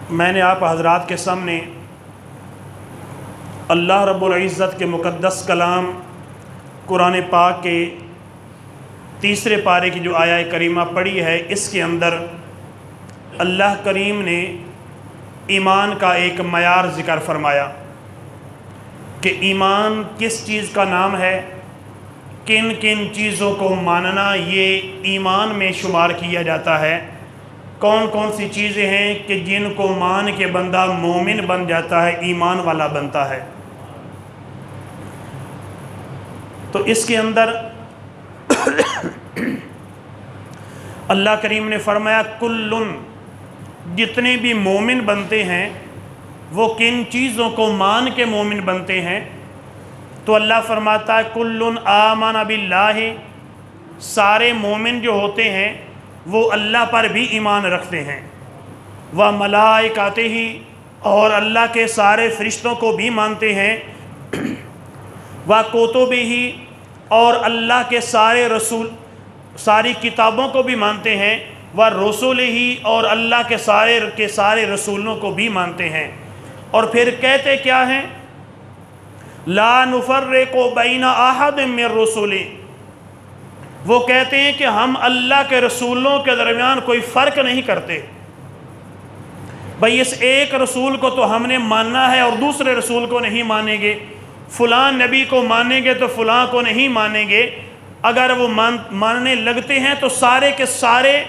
میں نے آپ حضرات کے سامنے اللہ رب العزت کے مقدس کلام قرآن پاک کے تیسرے پارے کی جو آیہ کریمہ پڑھی ہے، اس کے اندر اللہ کریم نے ایمان کا ایک معیار ذکر فرمایا کہ ایمان کس چیز کا نام ہے، کن کن چیزوں کو ماننا یہ ایمان میں شمار کیا جاتا ہے، کون کون سی چیزیں ہیں کہ جن کو مان کے بندہ مومن بن جاتا ہے، ایمان والا بنتا ہے۔ تو اس کے اندر اللہ کریم نے فرمایا کلن، جتنے بھی مومن بنتے ہیں وہ کن چیزوں کو مان کے مومن بنتے ہیں؟ تو اللہ فرماتا ہے کلن آمن باللہ، سارے مومن جو ہوتے ہیں وہ اللہ پر بھی ایمان رکھتے ہیں، وملائکتہ، اور اللہ کے سارے فرشتوں کو بھی مانتے ہیں، وکتبہ، اور اللہ کے سارے رسول ساری کتابوں کو بھی مانتے ہیں، ورسلہ، اور اللہ کے سارے رسولوں کو بھی مانتے ہیں۔ اور پھر کہتے کیا ہیں؟ لا نفرق بین احد من رسلہ، وہ کہتے ہیں کہ ہم اللہ کے رسولوں کے درمیان کوئی فرق نہیں کرتے، بھئی اس ایک رسول کو تو ہم نے ماننا ہے اور دوسرے رسول کو نہیں مانیں گے، فلاں نبی کو مانیں گے تو فلاں کو نہیں مانیں گے۔ اگر وہ ماننے لگتے ہیں تو سارے کے سارے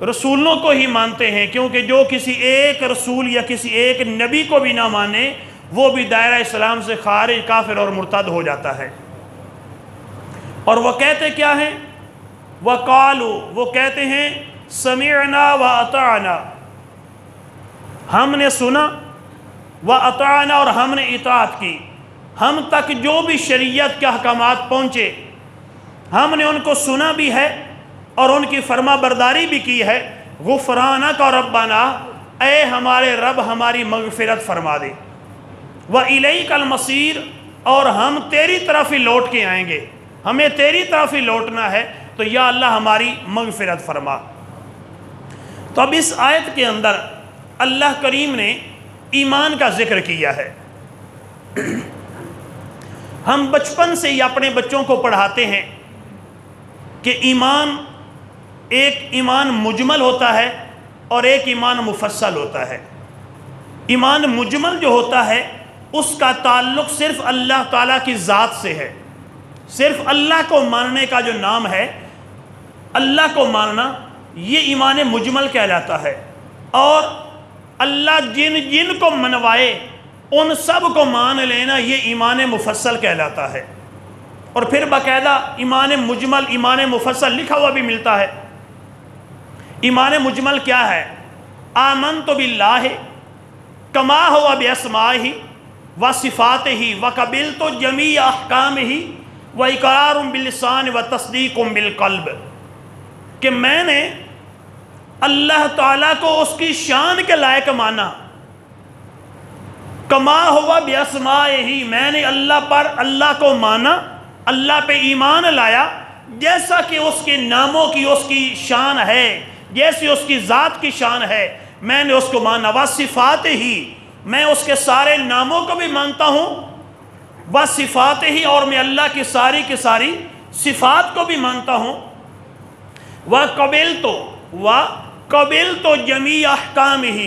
رسولوں کو ہی مانتے ہیں، کیونکہ جو کسی ایک رسول یا کسی ایک نبی کو بھی نہ مانے وہ بھی دائرہ اسلام سے خارج، کافر اور مرتد ہو جاتا ہے۔ اور وہ کہتے کیا ہیں؟ وَقَالُوا، وہ کہتے ہیں سَمِعْنَا وَأَطَعْنَا، ہم نے سنا، وَأَطَعْنَا، اور ہم نے اطاعت کی، ہم تک جو بھی شریعت کے احکامات پہنچے ہم نے ان کو سنا بھی ہے اور ان کی فرما برداری بھی کی ہے۔ غفرانک ربنا، اے ہمارے رب ہماری مغفرت فرما دے، وَإِلَيْكَ الْمَصِيرُ، اور ہم تیری طرف ہی لوٹ کے آئیں گے، ہمیں تیری طرف ہی لوٹنا ہے، تو یا اللہ ہماری مغفرت فرما۔ تو اب اس آیت کے اندر اللہ کریم نے ایمان کا ذکر کیا ہے۔ ہم بچپن سے ہی اپنے بچوں کو پڑھاتے ہیں کہ ایک ایمان مجمل ہوتا ہے اور ایک ایمان مفصل ہوتا ہے۔ ایمان مجمل جو ہوتا ہے اس کا تعلق صرف اللہ تعالیٰ کی ذات سے ہے، صرف اللہ کو ماننے کا جو نام ہے، اللہ کو ماننا، یہ ایمان مجمل کہلاتا ہے۔ اور اللہ جن جن کو منوائے ان سب کو مان لینا، یہ ایمان مفصل کہلاتا ہے۔ اور پھر باقاعدہ ایمان مجمل، ایمان مفصل لکھا ہوا بھی ملتا ہے۔ ایمان مجمل کیا ہے؟ آمنت باللہ کما ہوا باسمائہ وصفاتہ وقبلت جمیع احکامہ واقرار باللسان وتصدیق بالقلب، کہ میں نے اللہ تعالیٰ کو اس کی شان کے لائق مانا، کما ہوا باسمائہ، میں نے اللہ کو مانا، اللہ پہ ایمان لایا جیسا کہ اس کے ناموں کی اس کی شان ہے، جیسی اس کی ذات کی شان ہے، میں نے اس کو مانا۔ وصفاتہ، میں اس کے سارے ناموں کو بھی مانتا ہوں، وصفاتہ، اور میں اللہ کی ساری صفات کو بھی مانتا ہوں۔ وقبلت جمیع احکامہ،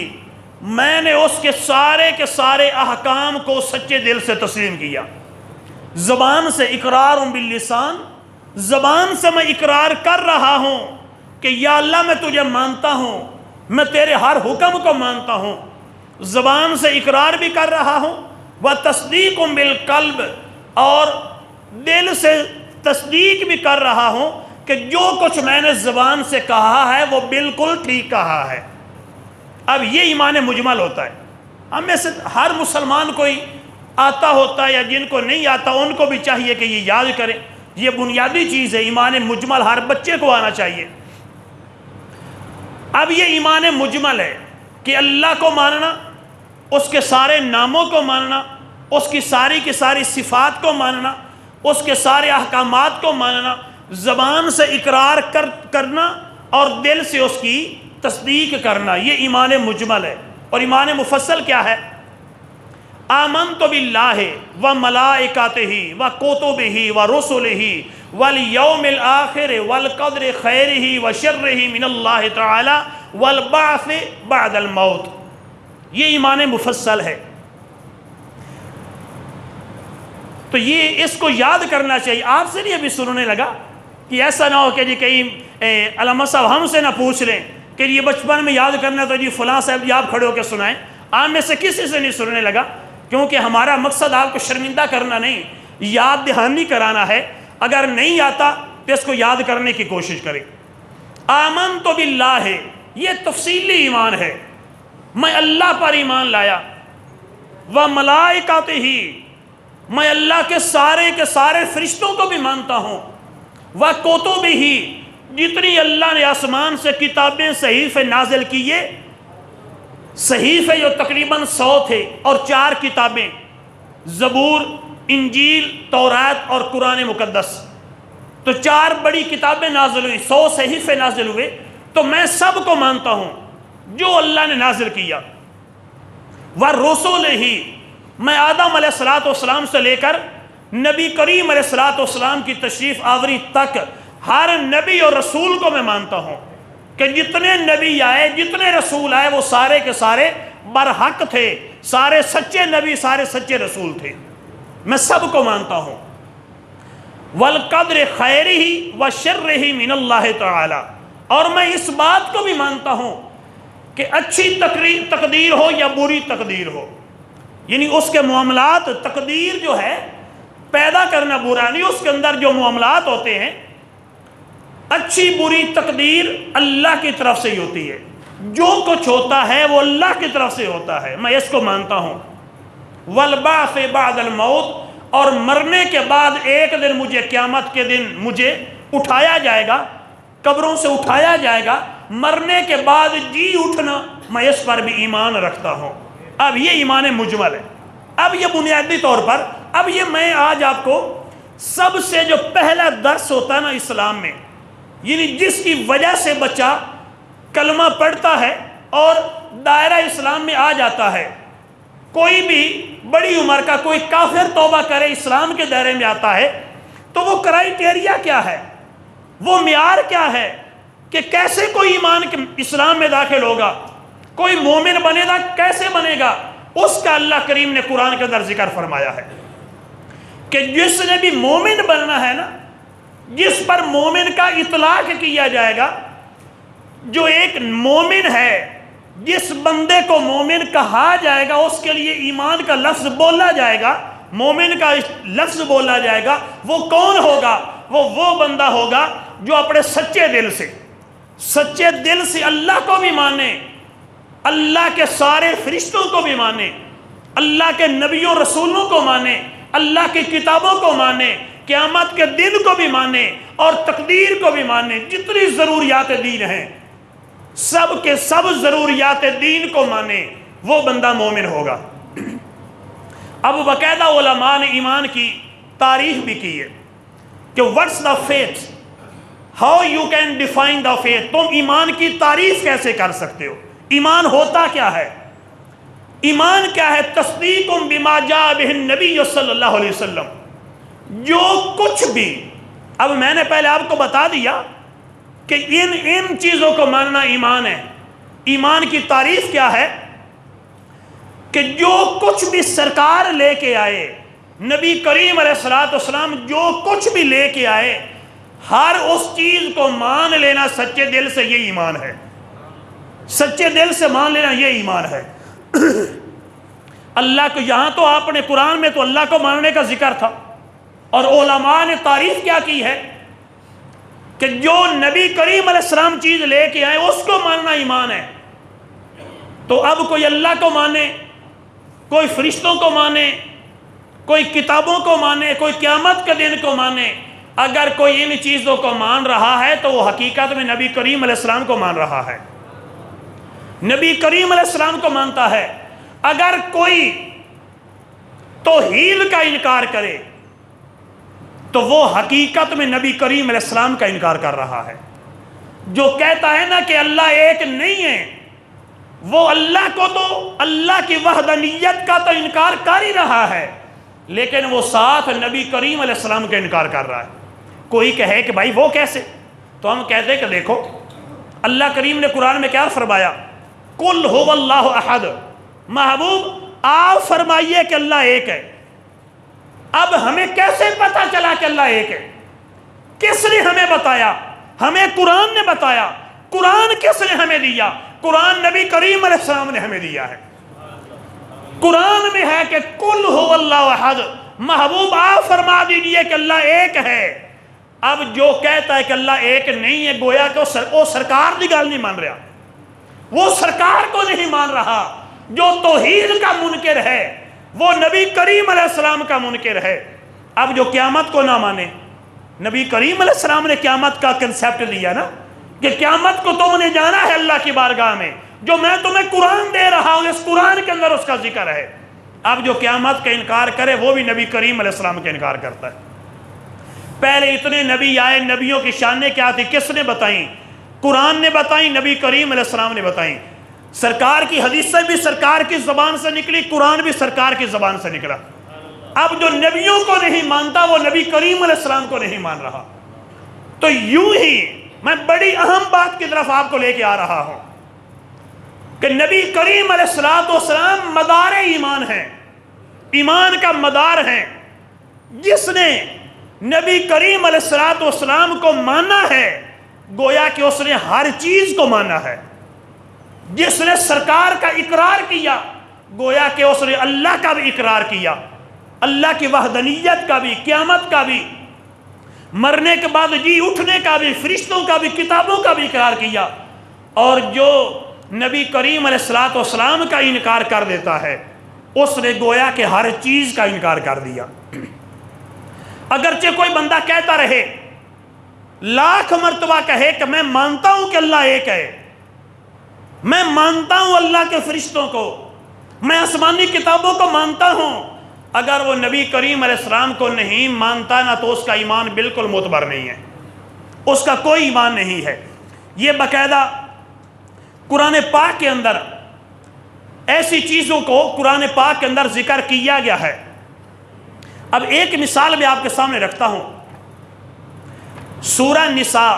میں نے اس کے سارے احکام کو سچے دل سے تسلیم کیا۔ زبان سے اقرار باللسان، زبان سے میں اقرار کر رہا ہوں کہ یا اللہ میں تجھے مانتا ہوں، میں تیرے ہر حکم کو مانتا ہوں، زبان سے اقرار بھی کر رہا ہوں، وتصدیق بالقلب، اور دل سے تصدیق بھی کر رہا ہوں کہ جو کچھ میں نے زبان سے کہا ہے وہ بالکل ٹھیک کہا ہے۔ اب یہ ایمان مجمل ہوتا ہے۔ ہم میں سے ہر مسلمان کوئی آتا ہوتا ہے یا جن کو نہیں آتا ان کو بھی چاہیے کہ یہ یاد کریں، یہ بنیادی چیز ہے، ایمان مجمل ہر بچے کو آنا چاہیے۔ اب یہ ایمان مجمل ہے کہ اللہ کو ماننا، اس کے سارے ناموں کو ماننا، اس کی ساری صفات کو ماننا، اس کے سارے احکامات کو ماننا، زبان سے اقرار کرنا اور دل سے اس کی تصدیق کرنا، یہ ایمان مجمل ہے۔ اور ایمان مفصل کیا ہے؟ آمنت باللہ و ملائکتہ و کتبہ و رسلہ والیوم الآخر والقدر خیرہ و شرہ من اللہ تعالی والبعث بعد الموت. یہ ایمان مفصل ہے. تو یہ اس کو یاد کرنا چاہیے. آپ سے نہیں ابھی سننے لگا کہ ایسا نہ ہو کہ جی کہیں علامہ صاحب ہم سے نہ پوچھ لیں کہ یہ بچپن میں یاد کرنا تو جی فلاں صاحب جی آپ کھڑے ہو کے سنائیں. آپ میں سے کسی سے نہیں سننے لگا، کیونکہ ہمارا مقصد آپ کو شرمندہ کرنا نہیں، یاد دہانی کرانا ہے. اگر نہیں آتا تو اس کو یاد کرنے کی کوشش کریں. آمنت باللہ، یہ تفصیلی ایمان ہے. میں اللہ پر ایمان لایا. و ملائکتہ، میں اللہ کے سارے فرشتوں کو بھی مانتا ہوں. و کتبہ، جتنی اللہ نے آسمان سے کتابیں صحیفے نازل کیے، صحیفے جو تقریباً 100 تھے، اور 4 کتابیں، زبور، انجیل، تورات اور قرآن مقدس. تو 4 بڑی کتابیں نازل ہوئی، 100 صحیفے نازل ہوئے. تو میں سب کو مانتا ہوں جو اللہ نے نازل کیا. وَالرُّسُلِهِ، میں آدم علیہ السلام سے لے کر نبی کریم علیہ السلام کی تشریف آوری تک ہر نبی اور رسول کو میں مانتا ہوں کہ جتنے نبی آئے، جتنے رسول آئے، وہ سارے کے سارے برحق تھے، سارے سچے نبی، سارے سچے رسول تھے. میں سب کو مانتا ہوں. وَالْقَدْرِ خَيْرِهِ وَشَرِّهِ مِنَ اللَّهِ تَعَالَى، اور میں اس بات کو بھی مانتا ہوں کہ اچھی تقدیر ہو یا بری تقدیر ہو، یعنی اس کے معاملات، تقدیر جو ہے پیدا کرنا برا نہیں، اس کے اندر جو معاملات ہوتے ہیں، اچھی بری تقدیر اللہ کی طرف سے ہی ہوتی ہے. جو کچھ ہوتا ہے وہ اللہ کی طرف سے ہوتا ہے. میں اس کو مانتا ہوں. والبعث بعد الموت، اور مرنے کے بعد ایک دن مجھے، قیامت کے دن مجھے اٹھایا جائے گا، قبروں سے اٹھایا جائے گا. مرنے کے بعد جی اٹھنا، میں اس پر بھی ایمان رکھتا ہوں. اب یہ ایمان مجمل ہے. اب یہ بنیادی طور پر، اب یہ میں آج آپ کو سب سے جو پہلا درس ہوتا ہے نا اسلام میں، یعنی جس کی وجہ سے بچہ کلمہ پڑھتا ہے اور دائرہ اسلام میں آ جاتا ہے. کوئی بھی بڑی عمر کا کوئی کافر توبہ کرے، اسلام کے دائرے میں آتا ہے، تو وہ کرائیٹیریا کیا ہے، وہ معیار کیا ہے کہ کیسے کوئی ایمان اسلام میں داخل ہوگا، کوئی مومن بنے گا، کیسے بنے گا؟ اس کا اللہ کریم نے قرآن کے اندر ذکر فرمایا ہے کہ جس نے بھی مومن بننا ہے نا، جس پر مومن کا اطلاق کیا جائے گا، جو ایک مومن ہے، جس بندے کو مومن کہا جائے گا، اس کے لیے ایمان کا لفظ بولا جائے گا، مومن کا لفظ بولا جائے گا. وہ کون ہوگا؟ وہ بندہ ہوگا جو اپنے سچے دل سے اللہ کو بھی مانے، اللہ کے سارے فرشتوں کو بھی مانے، اللہ کے نبیوں رسولوں کو مانے، اللہ کی کتابوں کو مانے، قیامت کے دن کو بھی مانے، اور تقدیر کو بھی مانے. جتنی ضروریات دین ہیں، سب کے سب ضروریات دین کو مانے، وہ بندہ مومن ہوگا. اب باقاعدہ علماء نے ایمان کی تعریف بھی کی ہے کہ what's the faith, how you can define the faith. تم ایمان کی تعریف کیسے کر سکتے ہو؟ ایمان ہوتا کیا ہے؟ ایمان کیا ہے؟ تصدیق بما جاء بہ النبی صلی اللہ علیہ وسلم. جو کچھ بھی، اب میں نے پہلے آپ کو بتا دیا کہ ان چیزوں کو ماننا ایمان ہے. ایمان کی تعریف کیا ہے؟ کہ جو کچھ بھی سرکار لے کے آئے، نبی کریم علیہ السلام جو کچھ بھی لے کے آئے، ہر اس چیز کو مان لینا سچے دل سے، یہ ایمان ہے. سچے دل سے مان لینا یہ ایمان ہے. اللہ کو، یہاں تو آپ نے قرآن میں تو اللہ کو ماننے کا ذکر تھا، اور علماء نے تعریف کیا کی ہے کہ جو نبی کریم علیہ السلام چیز لے کے آئے اس کو ماننا ایمان ہے. تو اب کوئی اللہ کو مانے، کوئی فرشتوں کو مانے، کوئی کتابوں کو مانے، کوئی قیامت کے دن کو مانے، اگر کوئی ان چیزوں کو مان رہا ہے تو وہ حقیقت میں نبی کریم علیہ السلام کو مان رہا ہے، نبی کریم علیہ السلام کو مانتا ہے. اگر کوئی توحید کا انکار کرے تو وہ حقیقت میں نبی کریم علیہ السلام کا انکار کر رہا ہے. جو کہتا ہے نا کہ اللہ ایک نہیں ہے، وہ اللہ کو تو اللہ کی وحدانیت کا تو انکار کر ہی رہا ہے، لیکن وہ ساتھ نبی کریم علیہ السلام کا انکار کر رہا ہے۔ کوئی کہے کہ بھائی وہ کیسے، تو ہم کہتے ہیں کہ دیکھو اللہ کریم نے قرآن میں کیا فرمایا، قل هو اللہ احد، محبوب آپ فرمائیے کہ اللہ ایک ہے۔ اب ہمیں کیسے پتا چلا کہ اللہ ایک ہے؟ کس نے ہمیں بتایا؟ ہمیں قرآن نے بتایا۔ قرآن کس نے ہمیں دیا؟ قرآن نبی کریم علیہ السلام نے ہمیں دیا ہے۔ قرآن میں ہے کہ قل هو اللہ احد، محبوب آپ فرما دیجئے کہ اللہ ایک ہے۔ اب جو کہتا ہے کہ اللہ ایک نہیں ہے، گویا کہ وہ سرکار دی گل نہیں مان رہا، وہ سرکار کو نہیں مان رہا۔ جو توحید کا منکر ہے وہ نبی کریم علیہ السلام کا منکر ہے۔ اب جو قیامت کو نہ مانے، نبی کریم علیہ السلام نے قیامت کا کنسیپٹ دیا نا کہ قیامت کو تم نے جانا ہے اللہ کی بارگاہ میں، جو میں تمہیں قرآن دے رہا ہوں اس قرآن کے اندر اس کا ذکر ہے۔ اب جو قیامت کا انکار کرے وہ بھی نبی کریم علیہ السلام کا انکار کرتا ہے۔ پہلے اتنے نبی آئے، نبیوں کی شانیں کیا تھی، کس نے بتائیں؟ قرآن نے بتائیں، نبی کریم علیہ السلام نے بتائیں۔ سرکار کی حدیثیں بھی سرکار کی زبان سے نکلی، قرآن بھی سرکار کی زبان سے نکلا۔ اب جو نبیوں کو نہیں مانتا وہ نبی کریم علیہ السلام کو نہیں مان رہا۔ تو یوں ہی میں بڑی اہم بات کی طرف آپ کو لے کے آ رہا ہوں کہ نبی کریم علیہ السلام مدار ایمان ہیں، ایمان کا مدار ہیں۔ جس نے نبی کریم علیہ السلام کو مانا ہے گویا کہ اس نے ہر چیز کو مانا ہے۔ جس نے سرکار کا اقرار کیا گویا کہ اس نے اللہ کا بھی اقرار کیا، اللہ کی وحدانیت کا بھی، قیامت کا بھی، مرنے کے بعد جی اٹھنے کا بھی، فرشتوں کا بھی، کتابوں کا بھی اقرار کیا۔ اور جو نبی کریم علیہ السلام کا انکار کر دیتا ہے اس نے گویا کہ ہر چیز کا انکار کر دیا۔ اگرچہ کوئی بندہ کہتا رہے، لاکھ مرتبہ کہے کہ میں مانتا ہوں کہ اللہ ایک ہے، میں مانتا ہوں اللہ کے فرشتوں کو، میں آسمانی کتابوں کو مانتا ہوں، اگر وہ نبی کریم علیہ السلام کو نہیں مانتا نا تو اس کا ایمان بالکل معتبر نہیں ہے، اس کا کوئی ایمان نہیں ہے۔ یہ باقاعدہ قرآن پاک کے اندر ایسی چیزوں کو قرآن پاک کے اندر ذکر کیا گیا ہے۔ اب ایک مثال میں آپ کے سامنے رکھتا ہوں، سورہ نساء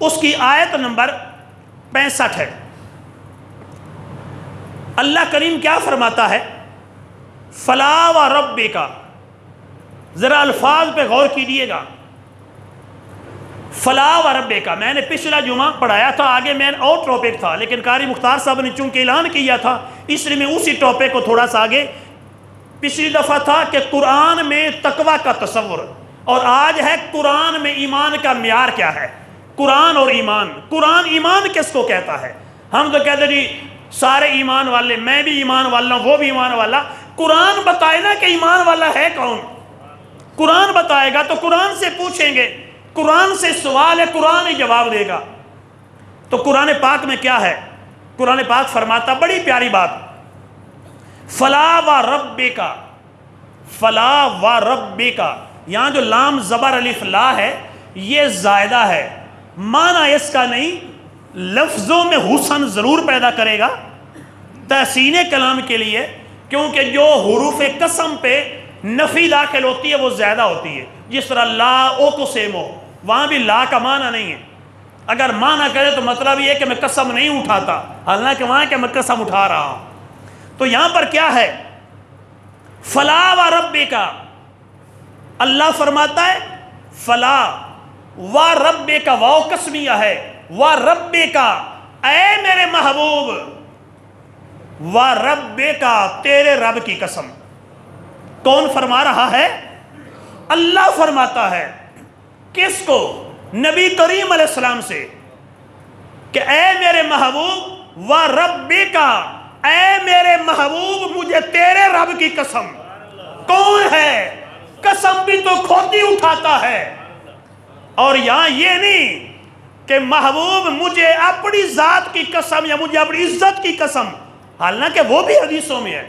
اس کی آیت نمبر 65 ہے۔ اللہ کریم کیا فرماتا ہے؟ فلا و ربک، ذرا الفاظ پہ غور کیجیے گا۔ فلا و ربک، میں نے پچھلا جمعہ پڑھایا تھا، آگے میں اور ٹاپک تھا، لیکن قاری مختار صاحب نے چونکہ اعلان کیا تھا اس لیے میں اسی ٹاپک کو تھوڑا سا آگے، پچھلی دفعہ تھا کہ قرآن میں تقوی کا تصور، اور آج ہے قرآن میں ایمان کا معیار کیا ہے۔ قرآن اور ایمان، قرآن ایمان کس کو کہتا ہے؟ ہم تو کہتے جی سارے ایمان والے، میں بھی ایمان والا ہوں، وہ بھی ایمان والا۔ قرآن بتائے نا کہ ایمان والا ہے کون، قرآن بتائے گا تو قرآن سے پوچھیں گے، قرآن سے سوال ہے، قرآن ہی جواب دے گا۔ تو قرآن پاک میں کیا ہے؟ قرآن پاک فرماتا بڑی پیاری بات، فلا و ربک، فلا و ربک، یہاں جو لام زبر الف لا ہے یہ زائدہ ہے، معنی اس کا نہیں، لفظوں میں حسن ضرور پیدا کرے گا تحسین کلام کے لیے، کیونکہ جو حروف قسم پہ نفی داخل ہوتی ہے وہ زیادہ ہوتی ہے۔ جس طرح لا اقسم، وہاں بھی لا کا معنی نہیں ہے، اگر معنی کرے تو مطلب یہ کہ میں قسم نہیں اٹھاتا، حالانکہ وہاں کہ میں قسم اٹھا رہا ہوں۔ تو یہاں پر کیا ہے؟ فلا و ربک، اللہ فرماتا ہے فلا و ربک، واو قسمیہ ہے، و ربک، اے میرے محبوب، و ربک، تیرے رب کی قسم۔ کون فرما رہا ہے؟ اللہ فرماتا ہے۔ کس کو؟ نبی کریم علیہ السلام سے، کہ اے میرے محبوب، و ربک، اے میرے محبوب مجھے تیرے رب کی قسم۔ کون ہے؟ قسم بھی تو خود ہی اٹھاتا ہے۔ اور یہاں یہ نہیں کہ محبوب مجھے اپنی ذات کی قسم یا مجھے اپنی عزت کی قسم، حالانکہ وہ بھی حدیثوں میں ہے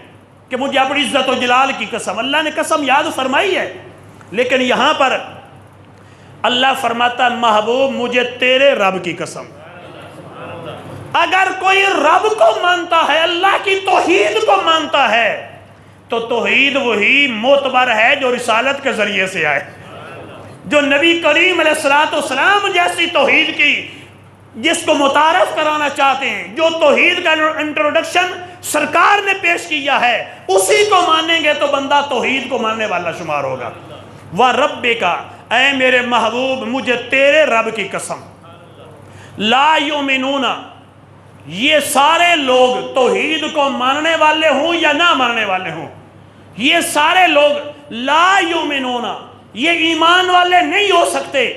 کہ مجھے اپنی عزت و جلال کی قسم، اللہ نے قسم یاد فرمائی ہے، لیکن یہاں پر اللہ فرماتا محبوب مجھے تیرے رب کی قسم۔ اگر کوئی رب کو مانتا ہے، اللہ کی توحید کو مانتا ہے، تو توحید وہی معتبر ہے جو رسالت کے ذریعے سے آئے، جو نبی کریم علیہ السلام جیسی توحید کی، جس کو متعارف کرانا چاہتے ہیں، جو توحید کا انٹروڈکشن سرکار نے پیش کیا ہے، اسی کو مانیں گے تو بندہ توحید کو ماننے والا شمار ہوگا۔ وَرَبِّكَ، اے میرے محبوب مجھے تیرے رب کی قسم، لا یؤمنون، یہ سارے لوگ توحید کو ماننے والے ہوں یا نہ ماننے والے ہوں، یہ سارے لوگ لا یؤمنون، یہ ایمان والے نہیں ہو سکتے۔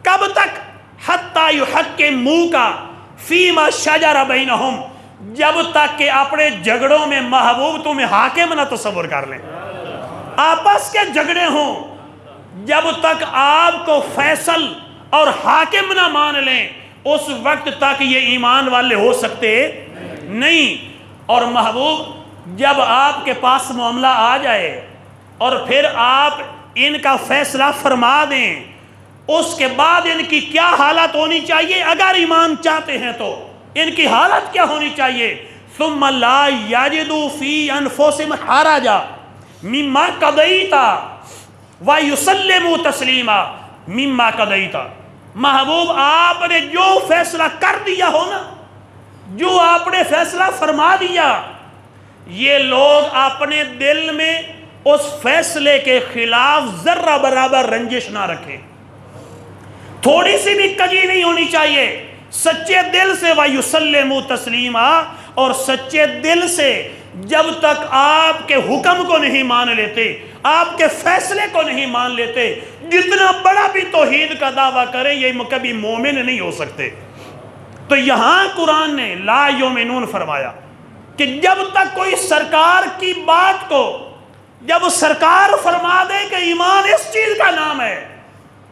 کب تک؟ حتی یحکموک فیما شجر بینہم، جب تک کہ اپنے جھگڑوں میں محبوب تمہیں حاکم نہ تصور کر لیں، آپس کے جھگڑے ہوں، جب تک آپ کو فیصل اور حاکم نہ مان لیں اس وقت تک یہ ایمان والے ہو سکتے نہیں۔ اور محبوب جب آپ کے پاس معاملہ آ جائے اور پھر آپ ان کا فیصلہ فرما دیں، اس کے بعد ان کی کیا حالت ہونی چاہیے؟ اگر ایمان چاہتے ہیں تو ان کی حالت کیا ہونی چاہیے؟ ثم لا یجدوا فی انفسہم حرجا مما قضیت ویسلموا تسلیما مما قضیت۔ محبوب آپ نے جو فیصلہ کر دیا ہو نا، جو آپ نے فیصلہ فرما دیا، یہ لوگ اپنے دل میں اس فیصلے کے خلاف ذرہ برابر رنجش نہ رکھیں، تھوڑی سی بھی کجی نہیں ہونی چاہیے، سچے دل سے وَيُسَلِّمُوا تَسْلِيمًا، اور سچے دل سے جب تک آپ کے حکم کو نہیں مان لیتے، آپ کے فیصلے کو نہیں مان لیتے، جتنا بڑا بھی توحید کا دعویٰ کرے یہ کبھی مومن نہیں ہو سکتے۔ تو یہاں قرآن نے لا یؤمنون فرمایا کہ جب تک کوئی سرکار کی بات کو، جب سرکار فرما دے کہ ایمان اس چیز کا نام ہے،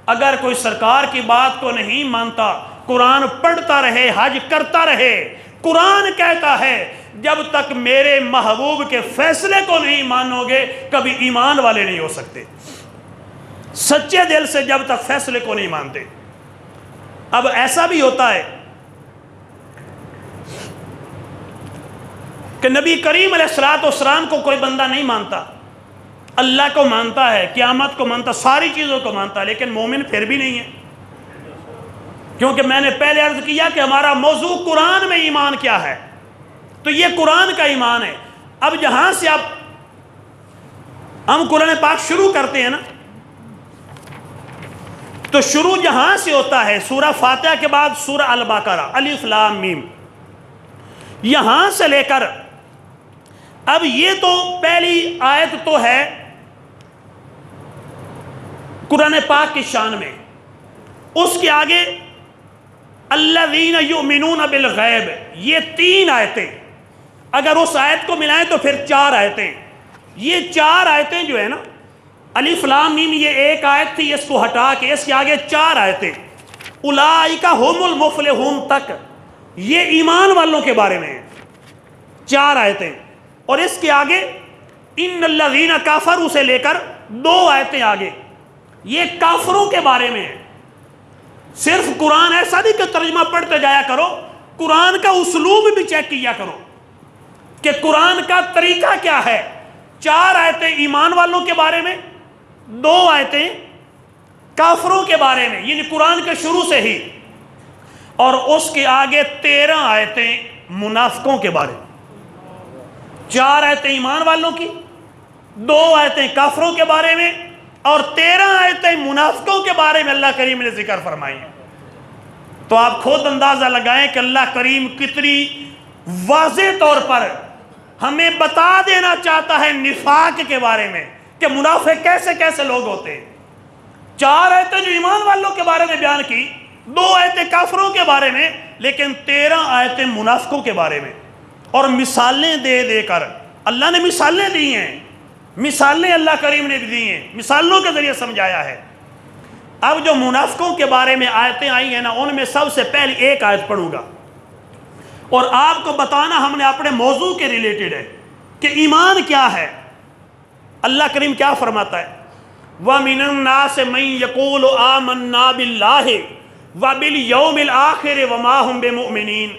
اگر کوئی سرکار کی بات کو نہیں مانتا، قرآن پڑھتا رہے، حج کرتا رہے، قرآن کہتا ہے جب تک میرے محبوب کے فیصلے کو نہیں مانو گے کبھی ایمان والے نہیں ہو سکتے، سچے دل سے جب تک فیصلے کو نہیں مانتے۔ اب ایسا بھی ہوتا ہے کہ نبی کریم علیہ السلام کو کوئی بندہ نہیں مانتا، اللہ کو مانتا ہے، قیامت کو مانتا، ساری چیزوں کو مانتا ہے، لیکن مومن پھر بھی نہیں ہے، کیونکہ میں نے پہلے عرض کیا کہ ہمارا موضوع قرآن میں ایمان کیا ہے، تو یہ قرآن کا ایمان ہے۔ اب جہاں سے ہم قرآن پاک شروع کرتے ہیں نا، تو شروع جہاں سے ہوتا ہے سورہ فاتحہ کے بعد سورہ البقرہ، الف لام میم، یہاں سے لے کر اب یہ تو پہلی آیت تو ہے قرآن پاک کی شان میں، اس کے آگے الذین یؤمنون بالغیب، یہ 3 آیتیں، اگر اس آیت کو ملائیں تو پھر 4 آیتیں، یہ 4 آیتیں جو ہے نا، الف لام میم یہ ایک آیت تھی، اس کو ہٹا کے اس کے آگے 4 آیتیں، اولئک ھم المفلحون تک، یہ ایمان والوں کے بارے میں ہیں 4 آیتیں، اور اس کے آگے ان الذین کفروا سے لے کر 2 آیتیں آگے، یہ کافروں کے بارے میں ہے۔ صرف قرآن ایسا نہیں کہ ترجمہ پڑھتے جایا کرو، قرآن کا اسلوب بھی چیک کیا کرو کہ قرآن کا طریقہ کیا ہے۔ 4 آیتیں ایمان والوں کے بارے میں، 2 آیتیں کافروں کے بارے میں، یعنی قرآن کے شروع سے ہی، اور اس کے آگے 13 آیتیں منافقوں کے بارے میں۔ 4 آیتیں ایمان والوں کی، 2 آیتیں کافروں کے بارے میں، اور 13 آیتیں منافقوں کے بارے میں اللہ کریم نے ذکر فرمائی ہیں۔ تو آپ خود اندازہ لگائیں کہ اللہ کریم کتنی واضح طور پر ہمیں بتا دینا چاہتا ہے نفاق کے بارے میں کہ منافق کیسے کیسے لوگ ہوتے ہیں۔ 4 آیتیں جو ایمان والوں کے بارے میں بیان کی، 2 آیتیں کافروں کے بارے میں، لیکن 13 آیتیں منافقوں کے بارے میں، اور مثالیں دے دے کر اللہ نے مثالیں دی ہیں، مثالیں اللہ کریم نے بھی دی ہیں، مثالوں کے ذریعے سمجھایا ہے۔ اب جو منافقوں کے بارے میں آیتیں آئی ہیں نا، ان میں سب سے پہلی ایک آیت پڑھوں گا، اور آپ کو بتانا ہم نے اپنے موضوع کے ریلیٹڈ ہے کہ ایمان کیا ہے۔ اللہ کریم کیا فرماتا ہے؟ وَمِنَ النَّاسِ مَن يَقُولُ آمَنَّا بِاللَّهِ وَبِالْيَوْمِ الْآخِرِ وَمَا هُمْ بِمُؤْمِنِينَ۔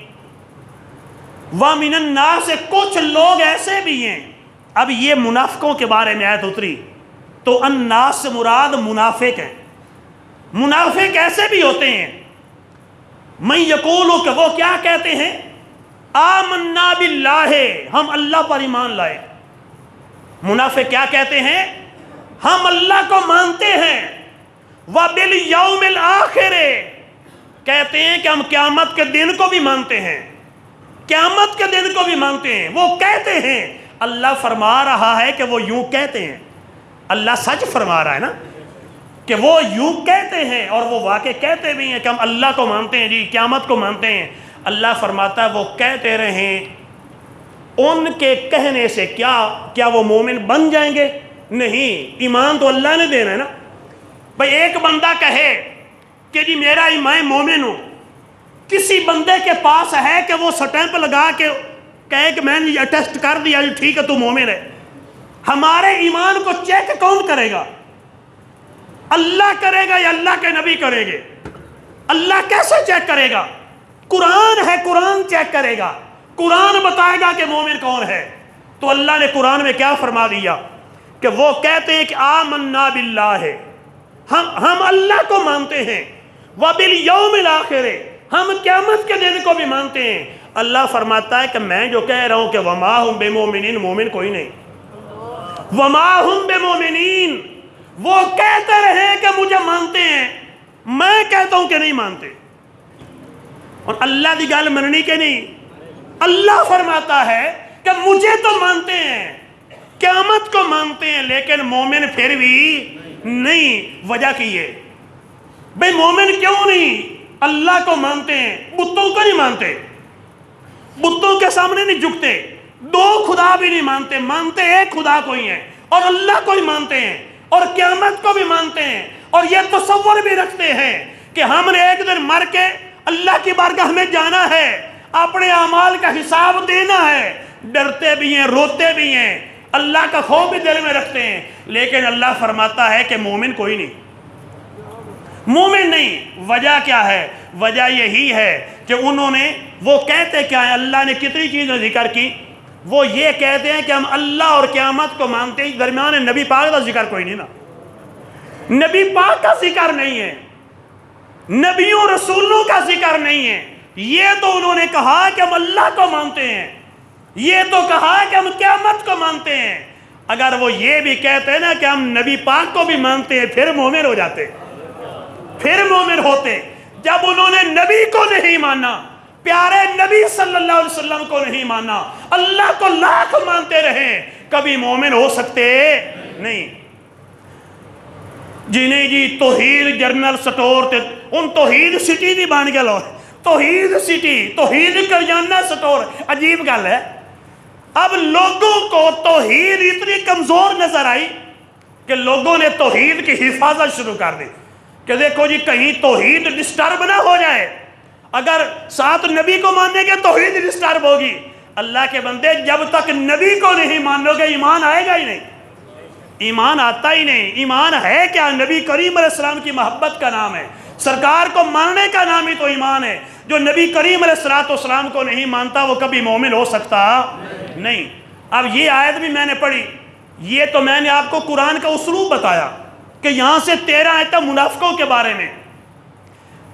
وَمِنَ النَّاسِ کچھ لوگ ایسے بھی ہیں. اب یہ منافقوں کے بارے میں آیت اتری تو الناس سے مراد منافق ہیں. منافق ایسے بھی ہوتے ہیں من یقولو کہ وہ کیا کہتے ہیں آمنا باللہ ہم اللہ پر ایمان لائے. منافق کیا کہتے ہیں ہم اللہ کو مانتے ہیں. وَبِالْيَوْمِ الْآخِرِ کہتے ہیں کہ ہم قیامت کے دن کو بھی مانتے ہیں. قیامت کے دن کو بھی مانتے ہیں. وہ کہتے ہیں اللہ فرما رہا ہے کہ وہ یوں کہتے ہیں. اللہ سچ فرما رہا ہے نا کہ وہ یوں کہتے ہیں اور وہ واقع کہتے بھی ہیں کہ ہم اللہ کو مانتے ہیں جی قیامت کو مانتے ہیں. اللہ فرماتا ہے وہ کہتے رہیں ان کے کہنے سے کیا وہ مومن بن جائیں گے؟ نہیں. ایمان تو اللہ نے دینا ہے نا. بھئی ایک بندہ کہے کہ جی میرا ایمان مومن ہوں, کسی بندے کے پاس ہے کہ وہ سٹیمپ لگا کے کہے کہ میں نے یہ ٹیسٹ کر دیا جی ٹھیک ہے تو مومن ہے. ہمارے ایمان کو چیک کون کرے گا؟ اللہ کرے گا یا اللہ کے نبی کریں گے؟ اللہ کیسے چیک کرے گا؟ قرآن ہے, قرآن چیک کرے گا. قرآن بتائے گا کہ مومن کون ہے. تو اللہ نے قرآن میں کیا فرما دیا کہ وہ کہتے ہیں کہ آمنا باللہ ہم اللہ کو مانتے ہیں. وَبِالْيَوْمِ الْآخِرِ ہم قیامت کے دن کو بھی مانتے ہیں. اللہ فرماتا ہے کہ میں جو کہہ رہا ہوں کہ وَمَا هُمْ بِمُؤْمِنِينَ مومن کوئی نہیں. وَمَا هُمْ بِمُؤْمِنِينَ وہ کہتے رہے کہ مجھے مانتے ہیں, میں کہتا ہوں کہ نہیں مانتے. اور اللہ دی گل مننی کہ نہیں. اللہ فرماتا ہے کہ مجھے تو مانتے ہیں, قیامت کو مانتے ہیں, لیکن مومن پھر بھی نہیں. وجہ کی ہے بھئی مومن کیوں نہیں؟ اللہ کو مانتے ہیں, بتوں کو نہیں مانتے, بتوں کے سامنے نہیں جھکتے, دو خدا بھی نہیں مانتے, مانتے ایک خدا کو ہی ہے اور اللہ کو ہی مانتے ہیں اور قیامت کو بھی مانتے ہیں. اور یہ تصور بھی رکھتے ہیں کہ ہم نے ایک دن مر کے اللہ کی بارگاہ میں جانا ہے, اپنے اعمال کا حساب دینا ہے. ڈرتے بھی ہیں, روتے بھی ہیں, اللہ کا خوف بھی دل میں رکھتے ہیں, لیکن اللہ فرماتا ہے کہ مومن کوئی نہیں, مومن نہیں. وجہ کیا ہے؟ وجہ یہی ہے کہ انہوں نے وہ کہتے کیا ہیں. اللہ نے کتنی چیزیں ذکر کی. وہ یہ کہتے ہیں کہ ہم اللہ اور قیامت کو مانتے ہیں, درمیان نبی پاک کا ذکر کوئی نہیں نا. نبی پاک کا ذکر نہیں ہے, نبیوں رسولوں کا ذکر نہیں ہے. یہ تو انہوں نے کہا کہ ہم اللہ کو مانتے ہیں, یہ تو کہا کہ ہم قیامت کو مانتے ہیں. اگر وہ یہ بھی کہتے ہیں نا کہ ہم نبی پاک کو بھی مانتے ہیں پھر مومن ہو جاتے, پھر مومن ہوتے. جب انہوں نے نبی کو نہیں مانا, پیارے نبی صلی اللہ علیہ وسلم کو نہیں مانا, اللہ کو لاکھ مانتے رہے, کبھی مومن ہو سکتے نہیں. جی نہیں جی توحید جرنل سٹور تے ان توحید سٹی دی بان گیا لو, توحید سٹی, توحید کریانہ سٹور. عجیب گل ہے. اب لوگوں کو توحید اتنی کمزور نظر آئی کہ لوگوں نے توحید کی حفاظت شروع کر دی کہ دیکھو جی کہیں توحید ڈسٹرب نہ ہو جائے. اگر ساتھ نبی کو ماننے کے توحید ڈسٹرب ہوگی. اللہ کے بندے جب تک نبی کو نہیں مانو گے ایمان آئے گا ہی نہیں, ایمان آتا ہی نہیں. ایمان ہے کیا؟ نبی کریم علیہ السلام کی محبت کا نام ہے, سرکار کو ماننے کا نام ہی تو ایمان ہے. جو نبی کریم علیہ السلام کو نہیں مانتا وہ کبھی مومن ہو سکتا نہیں. اب یہ آیت بھی میں نے پڑھی, یہ تو میں نے آپ کو قرآن کا اسلوب بتایا کہ یہاں سے 13 آیتیں منافقوں کے بارے میں.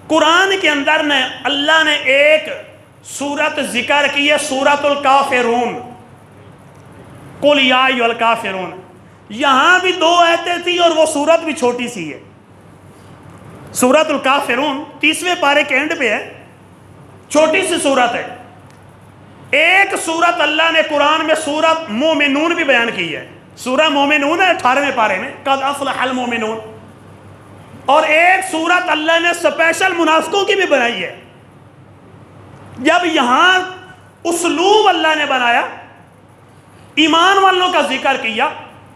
قرآن کے اندر نے اللہ نے ایک سورت ذکر کی ہے, سورت الکافرون, قل یا ایھا الکافرون. یہاں بھی 2 آیتیں تھی اور وہ سورت بھی چھوٹی سی ہے. سورت الکافرون 30ویں پارے کے اینڈ پہ ہے, چھوٹی سی سورت ہے. ایک سورت اللہ نے قرآن میں سورت مومنون بھی بیان کی ہے, سورہ مومنون ہے 18ویں پارے میں, قد افلح المومنون. اور ایک سورت اللہ نے سپیشل منافقوں کی بھی بنائی ہے. جب یہاں اسلوب اللہ نے بنایا, ایمان والوں کا ذکر کیا,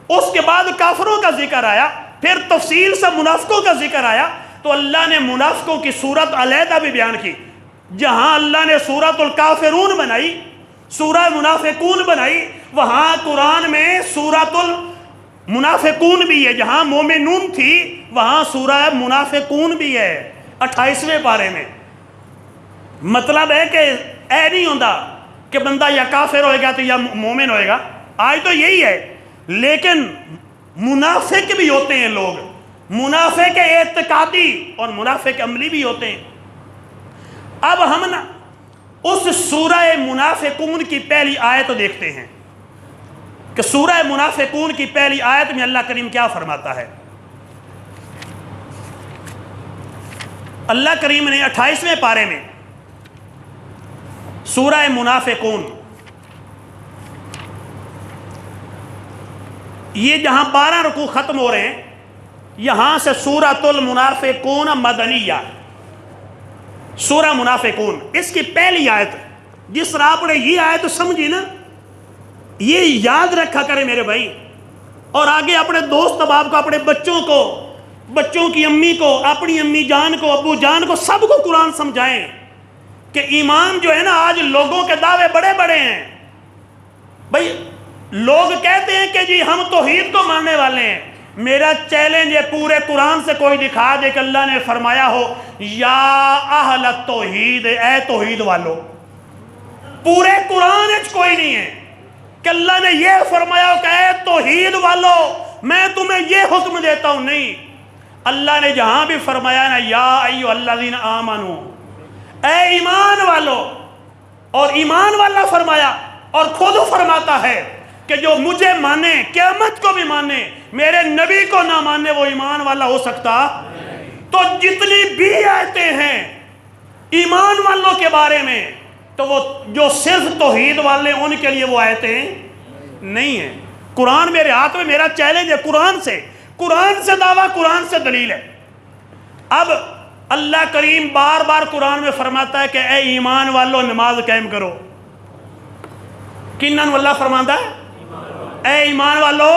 اس کے بعد کافروں کا ذکر آیا, پھر تفصیل سے منافقوں کا ذکر آیا, تو اللہ نے منافقوں کی صورت علیحدہ بھی بیان کی. جہاں اللہ نے سورت الکافرون بنائی, سورہ منافقون بنائی, وہاں قرآن میں سورت المنافقون بھی ہے. جہاں مومنون تھی وہاں سورہ منافقون بھی ہے 28ویں پارے میں. مطلب ہے کہ اے نہیں ہوندہ کہ بندہ یا کافر ہوئے گا تو یا مومن ہوئے گا، آج تو یہی ہے. لیکن منافق بھی ہوتے ہیں لوگ، منافق اعتقادی اور منافق عملی بھی ہوتے ہیں. اب ہم نا اس سورہ منافقون کی پہلی آیت دیکھتے ہیں کہ سورہ منافقون کی پہلی آیت میں اللہ کریم کیا فرماتا ہے. اللہ کریم نے 28ویں پارے میں سورہ منافقون، یہ جہاں 12 رکوع ختم ہو رہے ہیں، یہاں سے سورۃ المنافقون مدنیہ، سورہ منافقون اس کی پہلی آیت، جس طرح آپ نے یہ آیت سمجھی نا، یہ یاد رکھا کرے میرے بھائی، اور آگے اپنے دوست احباب کو، اپنے بچوں کو، بچوں کی امی کو، اپنی امی جان کو، ابو جان کو، سب کو قرآن سمجھائیں کہ ایمان جو ہے نا، آج لوگوں کے دعوے بڑے بڑے ہیں. بھائی لوگ کہتے ہیں کہ جی ہم توحید کو ماننے والے ہیں. میرا چیلنج ہے پورے قرآن سے کوئی دکھا دے کہ اللہ نے فرمایا ہو یا اہل التوحید، اے توحید والو. پورے قرآن میں کوئی نہیں ہے کہ اللہ نے یہ فرمایا ہو کہ اے توحید والو میں تمہیں یہ حکم دیتا ہوں. نہیں، اللہ نے جہاں بھی فرمایا نا یا ایھا الذین آمنو، اے ایمان والو، اور ایمان والا فرمایا، اور خود فرماتا ہے کہ جو مجھے مانے، قیامت کو بھی مانے، میرے نبی کو نہ مانے، وہ ایمان والا ہو سکتا. تو جتنی بھی آیتیں ہیں ایمان والوں کے بارے میں، تو وہ جو صرف توحید والے ان کے لیے وہ آیتیں نہیں ہیں. قرآن میرے ہاتھ میں، میرا چیلنج ہے قرآن سے دعویٰ، قرآن سے دلیل ہے. اب اللہ کریم بار بار قرآن میں فرماتا ہے کہ اے ایمان والو نماز قائم کرو. کنن واللہ فرماتا ہے اے ایمان والو،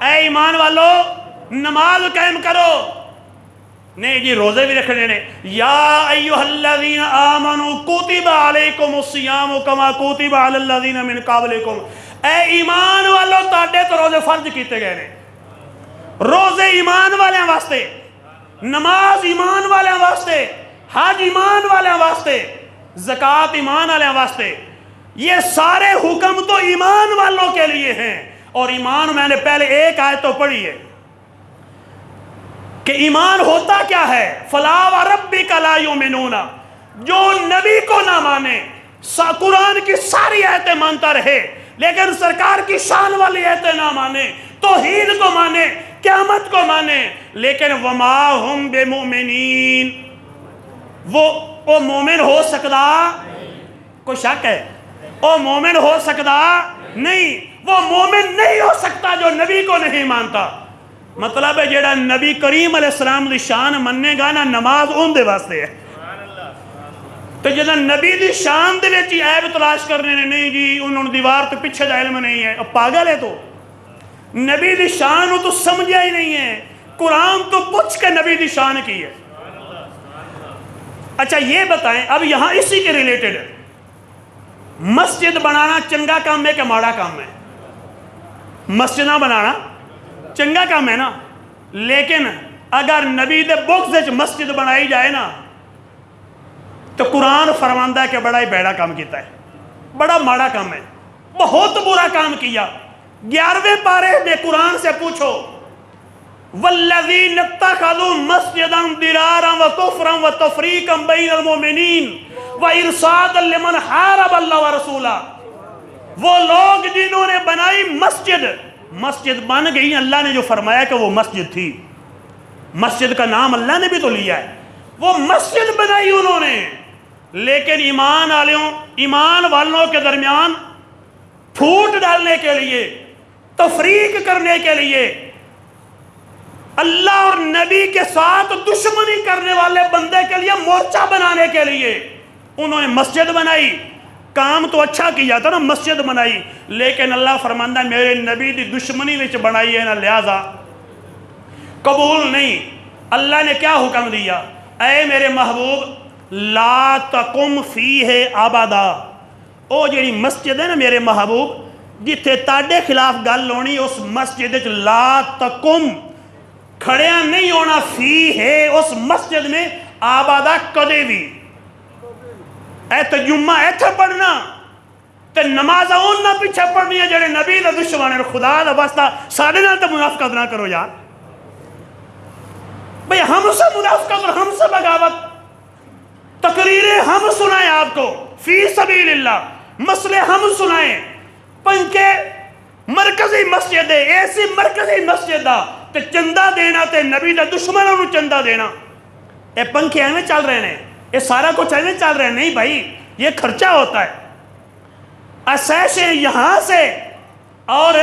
اے ایمان والو نماز قائم کرو. نہیں جی روزے بھی رکھنے نے. یا ایھا الذین آمنوا کتب علیکم الصیام کما کتب علی الذین من قبلکم، اے ایمان والو تاڈے تو روزے فرض کیتے گئے نے. روزے ایمان والے واسطے، نماز ایمان والے واسطے، حج ایمان والے واسطے، زکوٰۃ ایمان والے واسطے. یہ سارے حکم تو ایمان والوں کے لیے ہیں. اور ایمان میں نے پہلے ایک آیت تو پڑھی ہے کہ ایمان ہوتا کیا ہے. فلا وربک لا یؤمنون، جو نبی کو نہ مانے، قرآن کی ساری آیتیں مانتا رہے لیکن سرکار کی شان والی آیتیں نہ مانے، توحید کو مانے، قیامت کو مانے، لیکن وما ہم بمؤمنین، وہ مومن ہو سکتا؟ کوئی شک ہے؟ وہ مومن ہو سکتا نہیں. وہ مومن نہیں ہو سکتا جو نبی کو نہیں مانتا. مطلب ہے جیڑا نبی کریم علیہ السلام دی شان مننے گا نا، نماز ان دے واسطے ہے. تو جدا نبی دی شان دے وچ عیب تلاش کرنے نے، نہیں جی انہوں نے دیوار تو پیچھے دا علم نہیں ہے، اب پاگل ہے. تو نبی دی شان تو سمجھا ہی نہیں ہے. قرآن تو پوچھ کے نبی دی شان کی ہے. اچھا یہ بتائیں اب یہاں اسی کے ریلیٹڈ، مسجد بنانا چنگا کام ہے کہ ماڑا کام ہے؟ مسجدہ بنانا چنگا کام ہے نا، لیکن اگر نبی دے بغض وچ مسجد بنائی جائے نا تو قرآن فرماندہ ہے کہ بڑا ہی بیڑا کام کیتا ہے، بڑا ماڑا کام ہے، بہت برا کام کیا. 11ویں پارے میں قرآن سے پوچھو والذین اتخذوا مسجدا ضرارا وکفرا وتفریقا بین المؤمنین وارصادا لمن حارب اللہ ورسولہ. وہ لوگ جنہوں نے بنائی مسجد بن گئی، اللہ نے جو فرمایا کہ وہ مسجد تھی، مسجد کا نام اللہ نے بھی تو لیا ہے، وہ مسجد بنائی انہوں نے، لیکن ایمان والوں کے درمیان پھوٹ ڈالنے کے لیے، تفریق کرنے کے لیے، اللہ اور نبی کے ساتھ دشمنی کرنے والے بندے کے لیے مورچہ بنانے کے لیے انہوں نے مسجد بنائی. کام تو اچھا کیا تھا نا، مسجد بنائی، لیکن اللہ فرماندہ میرے نبی دی دشمنی وچ بنائی ہے نا، لہذا قبول نہیں. اللہ نے کیا حکم دیا؟ اے میرے محبوب لا تقم فیہ ابدا. او جیڑی مسجد ہے نا میرے محبوب، جتھے تاڑے خلاف گل ہونی اس مسجد وچ لا تقم، کھڑیاں نہیں ہونا، فیہ اس مسجد میں، آبادہ کدے بھی. اے تجمہ ایتھے پڑھنا، تے نمازاں انہاں پیچھے پڑھنیاں جڑے نبی دا دشمن ہیں. خدا دا واسطہ ساڈے نال تے منافقت نہ کرو یار. بھئی ہم سے منافقت اور ہم سے بغاوت. تقریریں ہم سنائیں آپ کو فی سبیل اللہ, مسئلے ہم سنائیں. پنکے مرکزی مسجد ہے, ایسی مرکزی مسجد دا تے چندہ دینا تے نبی دا دشمنوں نو چندہ دینا. اے پنکھے ایویں چل رہے ہیں, یہ سارا کچھ ایویں چل رہے ہیں. نہیں بھائی, یہ خرچہ ہوتا ہے. اسیشیں یہاں سے اور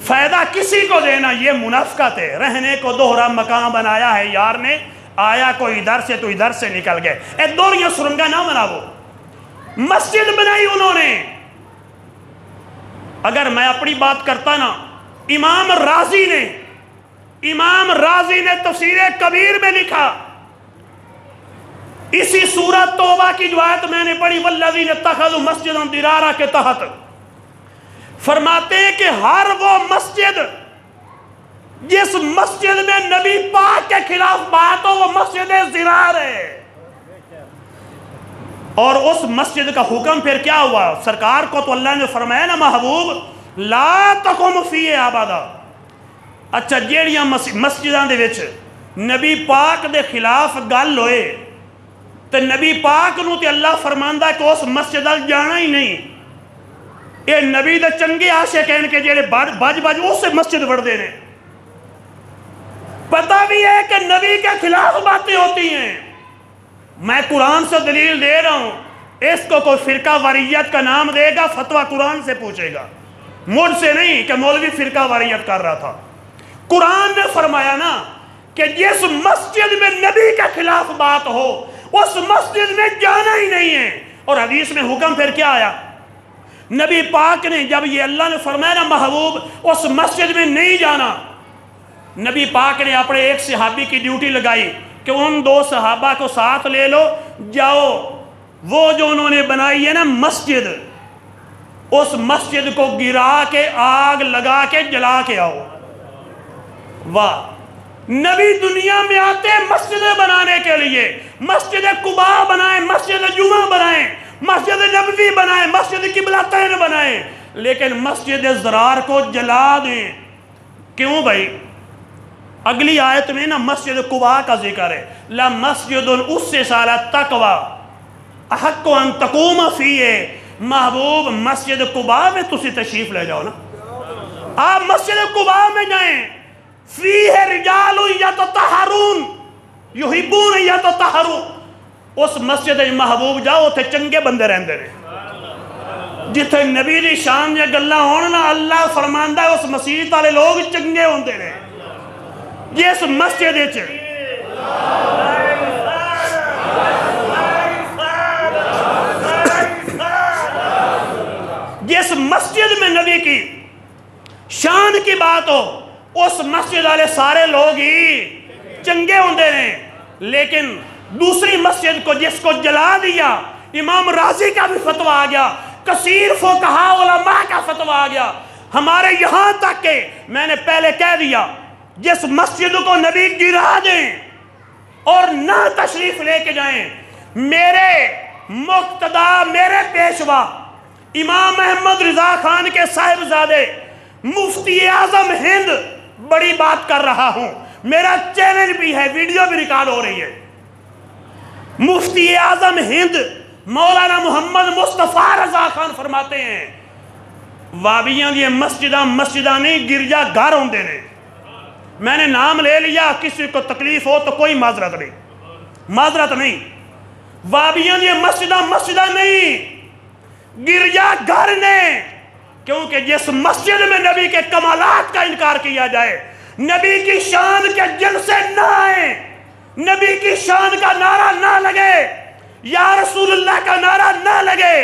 فائدہ کسی کو دینا یہ منافقت ہے. رہنے کو دوہرا مکان بنایا ہے یار نے, آیا کوئی ادھر سے تو ادھر سے نکل گئے. اے دوریاں سرنگا نہ بناو. مسجد بنائی انہوں نے. اگر میں اپنی بات کرتا نا, امام راضی نے تفسیر کبیر میں لکھا, اسی سورۃ توبہ کی جو آیت میں نے پڑھی والذین اتخذوا مسجدا ضرارا کے تحت, فرماتے ہیں کہ ہر وہ مسجد جس مسجد میں نبی پاک کے خلاف بات ہو وہ مسجد ضرار ہے. اور اس مسجد کا حکم پھر کیا ہوا؟ سرکار کو تو اللہ نے فرمایا نا محبوب لا تقم فیہ ابدا. اچھا جیڑیاں مسجداں دے وچ نبی پاک دے خلاف گل ہوئے تے نبی پاک نو تے اللہ فرماندا کہ اس مسجد ال جانا ہی نہیں. اے نبی دے چنگے عاشق ہیں کہ جیڑے بج اس سے مسجد وڑدے نے. پتہ بھی ہے کہ نبی کے خلاف باتیں ہوتی ہیں. میں قرآن سے دلیل دے رہا ہوں, اس کو کوئی فرقہ واریت کا نام دے گا فتویٰ قرآن سے پوچھے گا, مجھ سے نہیں کہ مولوی فرقہ واریت کر رہا تھا. قرآن نے فرمایا نا کہ جس مسجد میں نبی کے خلاف بات ہو اس مسجد میں جانا ہی نہیں ہے. اور حدیث میں حکم پھر کیا آیا؟ نبی پاک نے جب یہ اللہ نے فرمایا نا محبوب اس مسجد میں نہیں جانا, نبی پاک نے اپنے ایک صحابی کی ڈیوٹی لگائی کہ ان 2 صحابہ کو ساتھ لے لو, جاؤ وہ جو انہوں نے بنائی ہے نا مسجد, اس مسجد کو گرا کے آگ لگا کے جلا کے آؤ. واہ, نبی دنیا میں آتے مسجدیں بنانے کے لیے. مسجد قباء بنائیں, مسجد جمعہ بنائیں, مسجد نبوی بنائیں, مسجد قبلتین بنائیں, لیکن مسجد ضرار کو جلا دیں. کیوں بھائی؟ اگلی آیت میں نا مسجد قباء کا ذکر ہے, لَمَسْجِدٌ أُسِّسَ عَلَى التَّقْوَىٰ أَحَقُّ أَن تَقُومَ فِيهِ. محبوب مسجد قباء میں تسی تشریف لے جاؤ نا, آپ مسجد قباء میں جائیں. فِيهِ رِجَالٌ يَتَطَهَّرُونَ يُحِبُّونَ يَتَطَهَّرُونَ. اس مسجد محبوب جاؤ تے چنگے بندے رہندے نے. جتھے نبی دی شان یا گلاں ہون نا اللہ فرماندا ہے اس مسجد والے لوگ چنگے ہوندے نے. جس مسجد جس مسجد میں نبی کی شان کی بات ہو اس مسجد والے سارے لوگ ہی چنگے ہوندے ہیں. لیکن دوسری مسجد کو جس کو جلا دیا, امام راضی کا بھی فتویٰ آ گیا, کثیر فقہاء علماء کا فتویٰ آ گیا, ہمارے یہاں تک کہ میں نے پہلے کہہ دیا جس مسجد کو نبی گرا دیں اور نہ تشریف لے کے جائیں, میرے مقتدا میرے پیشوا امام احمد رضا خان کے صاحبزادے مفتی اعظم ہند بڑی بات کر رہا ہوں, میرا چینل بھی ہے, ویڈیو بھی ریکارڈ ہو رہی ہے. مفتی اعظم ہند مولانا محمد مصطفیٰ رضا خان فرماتے ہیں وابیاں دی مسجداں نہیں گرجا گھر ہوندے نے. میں نے نام لے لیا, کسی کو تکلیف ہو تو کوئی معذرت نہیں. وابیاں دی مسجداں نہیں گرجا گھر نے. کیونکہ جس مسجد میں نبی کے کمالات کا انکار کیا جائے, نبی کی شان کے جلسے نہ آئیں, نبی کی شان کا نعرہ نہ لگے, یا رسول اللہ کا نعرہ نہ لگے,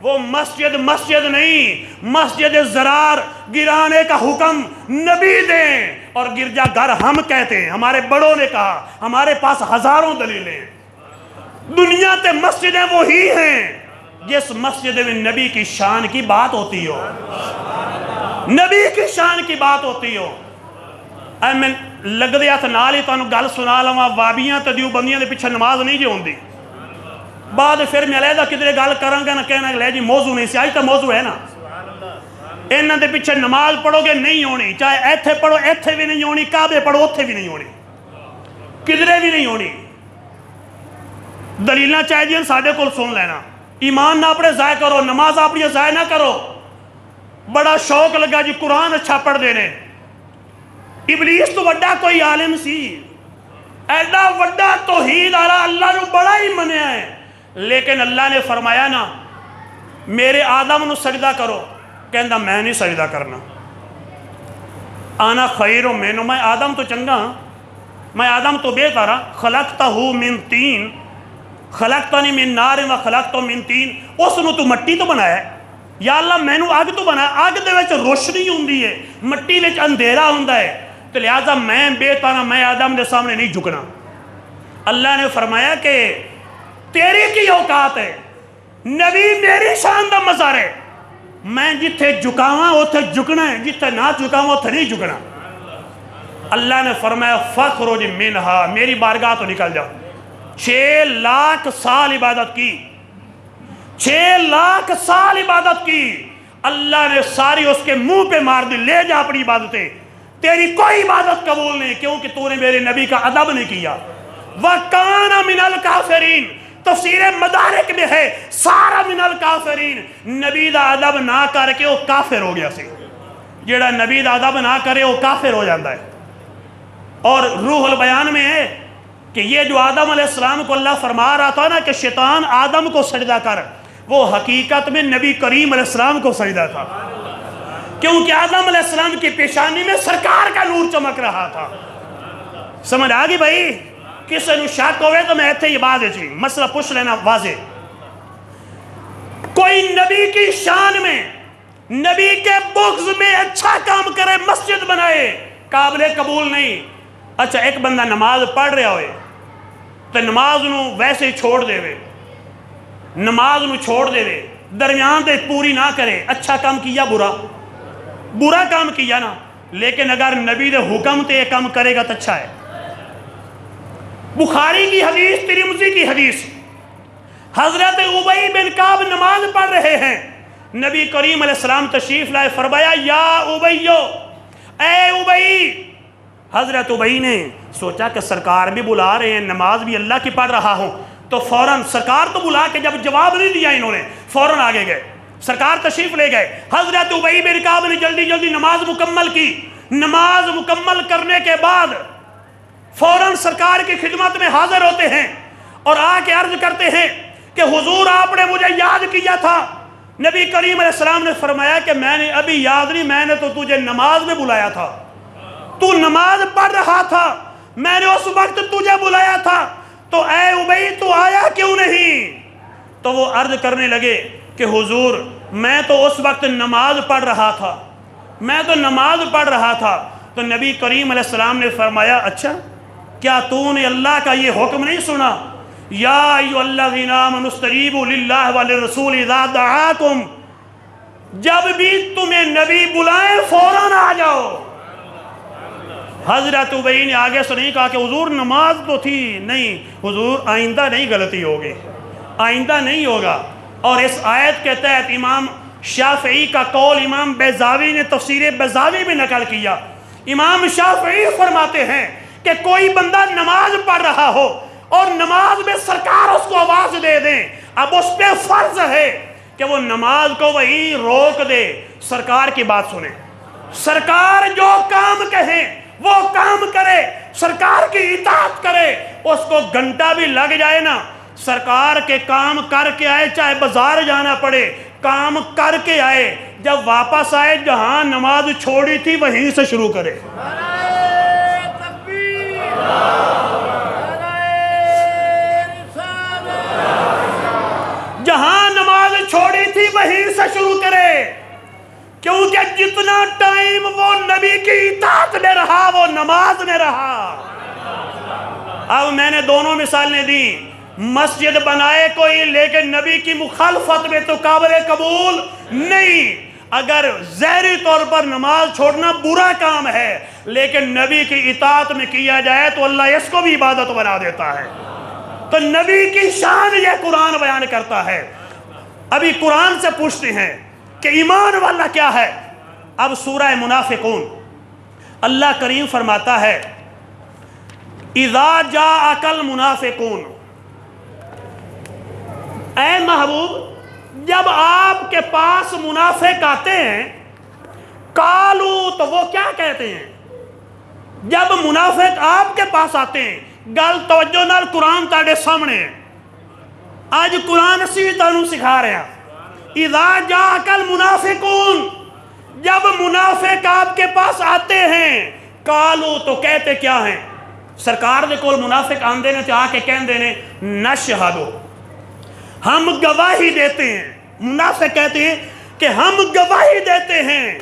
وہ مسجد نہیں, مسجد ضرار گرانے کا حکم نبی دیں. اور گرجا گھر ہم کہتے ہیں, ہمارے بڑوں نے کہا, ہمارے پاس ہزاروں دلیلیں. دنیا تے مسجدیں وہی ہیں جس مسجد میں نبی کی شان کی بات ہوتی ہو, نبی کی شان کی بات ہوتی ہو. اے میں لگ دیا تھا نال ہی تانوں گل سنا لواں, وابیاں تے دیوبندیاں دے پیچھے نماز نہیں جی ہوندی. بعد پھر میں علیحدہ کدھر گل کراں گا نہ کہنا لے جی موضوع نہیں سی، آج تو موضوع ہے نا. انہاں دے پیچھے نماز پڑھو گے نہیں ہونی، چاہے ایتھے پڑھو ایتھے بھی نہیں ہونی، کعبے پڑھو اوتھے بھی نہیں ہونی، کدھرے بھی نہیں ہونی. دلیلاں چاہے جی ساڈے کول سن لینا. ایمان نہ اپنے ضائع کرو، نماز اپنی ضائع نہ کرو. بڑا شوق لگا جی قرآن اچھا پڑھ دینے. ابلیس تو وڈا کوئی عالم سی، ایڈا وڈا توحید والا، اللہ نے بڑا ہی منیا ہے، لیکن اللہ نے فرمایا نا میرے آدم نو سجدہ کرو، کہندا میں نہیں سجدہ کرنا. آنا خیر منہ، میں آدم تو چنگا ہاں، میں آدم تو بہتر ہاں. خلقتہ من طین خلقتنی من نار و خلقتہ من طین. اس نو تو مٹی تو بنایا ہے، یا اللہ میں نو اگ تو بنایا. اگ دے وچ روشنی ہوندی ہے، مٹی وچ اندھیرا ہوندا ہے، تو لہذا میں بہتر ہاں، میں آدم دے سامنے نہیں جھکنا. اللہ نے فرمایا کہ تیری کی اوقات ہے، نبی میری شان دا مظہر ہے، میں جتھے جھکاواں اوتھے جھکنا ہے، جتھے نہ جھکاواں اوتھے نہیں جھکنا. اللہ نے فرمایا فخرج منہا، میری بارگاہ تو نکل جاؤ. 6 لاکھ سال عبادت کی، 6 لاکھ سال عبادت کی. اللہ نے ساری اس کے منہ پہ مار دی، لے جا اپنی عبادتیں، تیری کوئی عبادت قبول نہیں، کیونکہ تو نے میرے نبی کا ادب نہیں کیا. وَكَانَ مِنَ الْكَافِرِينَ، تفسیر مدارک میں ہے سارا من الکافرین. نبی دا ادب نہ کر کے وہ کافر ہو گیا سی. جیڑا نبی دا ادب نہ کرے وہ کافر ہو جاتا ہے. اور روح البیان میں ہے کہ یہ جو آدم علیہ السلام کو اللہ فرما رہا تھا نا کہ شیطان آدم کو سجدہ کر، وہ حقیقت میں نبی کریم علیہ السلام کو سجدہ تھا، کیونکہ آدم علیہ السلام کی پیشانی میں سرکار کا نور چمک رہا تھا. سمجھ آگی بھائی؟ کسی نو شک ہوئے تو میں ایتھے یہ بات ہے مسئلہ پوچھ لینا واضح. کوئی نبی کی شان میں، نبی کے بغض میں اچھا کام کرے، مسجد بنائے، قابل قبول نہیں. اچھا ایک بندہ نماز پڑھ رہا ہوئے تو نماز نو ویسے ہی چھوڑ دے وے، نماز نو چھوڑ دے وے، درمیان دے پوری نہ کرے، اچھا کام کیا برا کام کیا نا. لیکن اگر نبی دے حکم تے یہ کام کرے گا تو اچھا ہے. بخاری کی حدیث، ترمذی کی حدیث، حضرت ابی بن کعب نماز پڑھ رہے ہیں، نبی کریم علیہ السلام تشریف لائے، فرمایا یا ابیو، اے ابی. حضرت ابی نے سوچا کہ سرکار بھی بلا رہے ہیں، نماز بھی اللہ کی پڑھ رہا ہوں، تو فوراً سرکار تو بلا کے جب جواب نہیں دیا انہوں نے، فوراً آگے گئے، سرکار تشریف لے گئے. حضرت ابی بن کعب نے جلدی نماز مکمل کی. نماز مکمل کرنے کے بعد فوراً سرکار کی خدمت میں حاضر ہوتے ہیں اور آ کے عرض کرتے ہیں کہ حضور آپ نے مجھے یاد کیا تھا. نبی کریم علیہ السلام نے فرمایا کہ میں نے ابھی یاد نہیں، میں نے تو تجھے نماز میں بلایا تھا، تو نماز پڑھ رہا تھا، میں نے اس وقت تجھے بلایا تھا، تو اے ابی تو آیا کیوں نہیں؟ تو وہ عرض کرنے لگے کہ حضور میں تو اس وقت نماز پڑھ رہا تھا. تو نبی کریم علیہ السلام نے فرمایا اچھا کیا تو نے اللہ کا یہ حکم نہیں سنا؟ یا ایھا الذین آمنوا استجیبوا للہ وللرسول اذا دعاکم، جب بھی تمہیں نبی بلائیں فوراً آ جاؤ. حضرت ابی نے آگے سے نہیں کہا کہ حضور نماز تو تھی، نہیں حضور آئندہ نہیں غلطی ہوگی، آئندہ نہیں ہوگا. اور اس آیت کے تحت امام شافعی کا قول امام بیضاوی نے تفسیر بیضاوی میں نقل کیا. امام شافعی فرماتے ہیں کہ کوئی بندہ نماز پڑھ رہا ہو اور نماز میں سرکار اس کو آواز دے دیں، اب اس پہ فرض ہے کہ وہ نماز کو وہی روک دے، سرکار کی بات سنے، سرکار جو کام کہیں وہ کام کرے، سرکار کی اطاعت کرے. اس کو گھنٹہ بھی لگ جائے نا، سرکار کے کام کر کے آئے، چاہے بازار جانا پڑے کام کر کے آئے، جب واپس آئے جہاں نماز چھوڑی تھی وہیں سے شروع کرے. جہاں نماز چھوڑی تھی وہیں سے شروع کرے، کیونکہ جتنا ٹائم وہ نبی کی اطاعت میں رہا وہ نماز میں رہا. اب میں نے دونوں مثالیں دی، مسجد بنائے کوئی لیکن نبی کی مخالفت میں تو قابل قبول نہیں. اگر ظاہری طور پر نماز چھوڑنا برا کام ہے لیکن نبی کی اطاعت میں کیا جائے تو اللہ اس کو بھی عبادت بنا دیتا ہے. تو نبی کی شان یہ قرآن بیان کرتا ہے۔ ابھی قرآن سے پوچھتے ہیں کہ ایمان والا کیا ہے؟ اب سورہ منافقون اللہ کریم فرماتا ہے اذا جاءک المنافقون، اے محبوب جب آپ کے پاس منافق آتے ہیں، قالو تو وہ کیا کہتے ہیں؟ جب منافق آپ کے پاس آتے ہیں، گل توجہ نال قرآن تاڑے سامنے ہے، آج قرآن اسی تانوں سکھا رہے ہیں۔ اذا جاءک المنافقون، جب منافق آپ کے پاس آتے ہیں، قالو تو کہتے کیا ہیں؟ سرکار دے کول منافق آندے نے تو آ کے کہندے نے نشہدو، ہم گواہی دیتے ہیں۔ منافق کہتے ہیں کہ ہم گواہی دیتے ہیں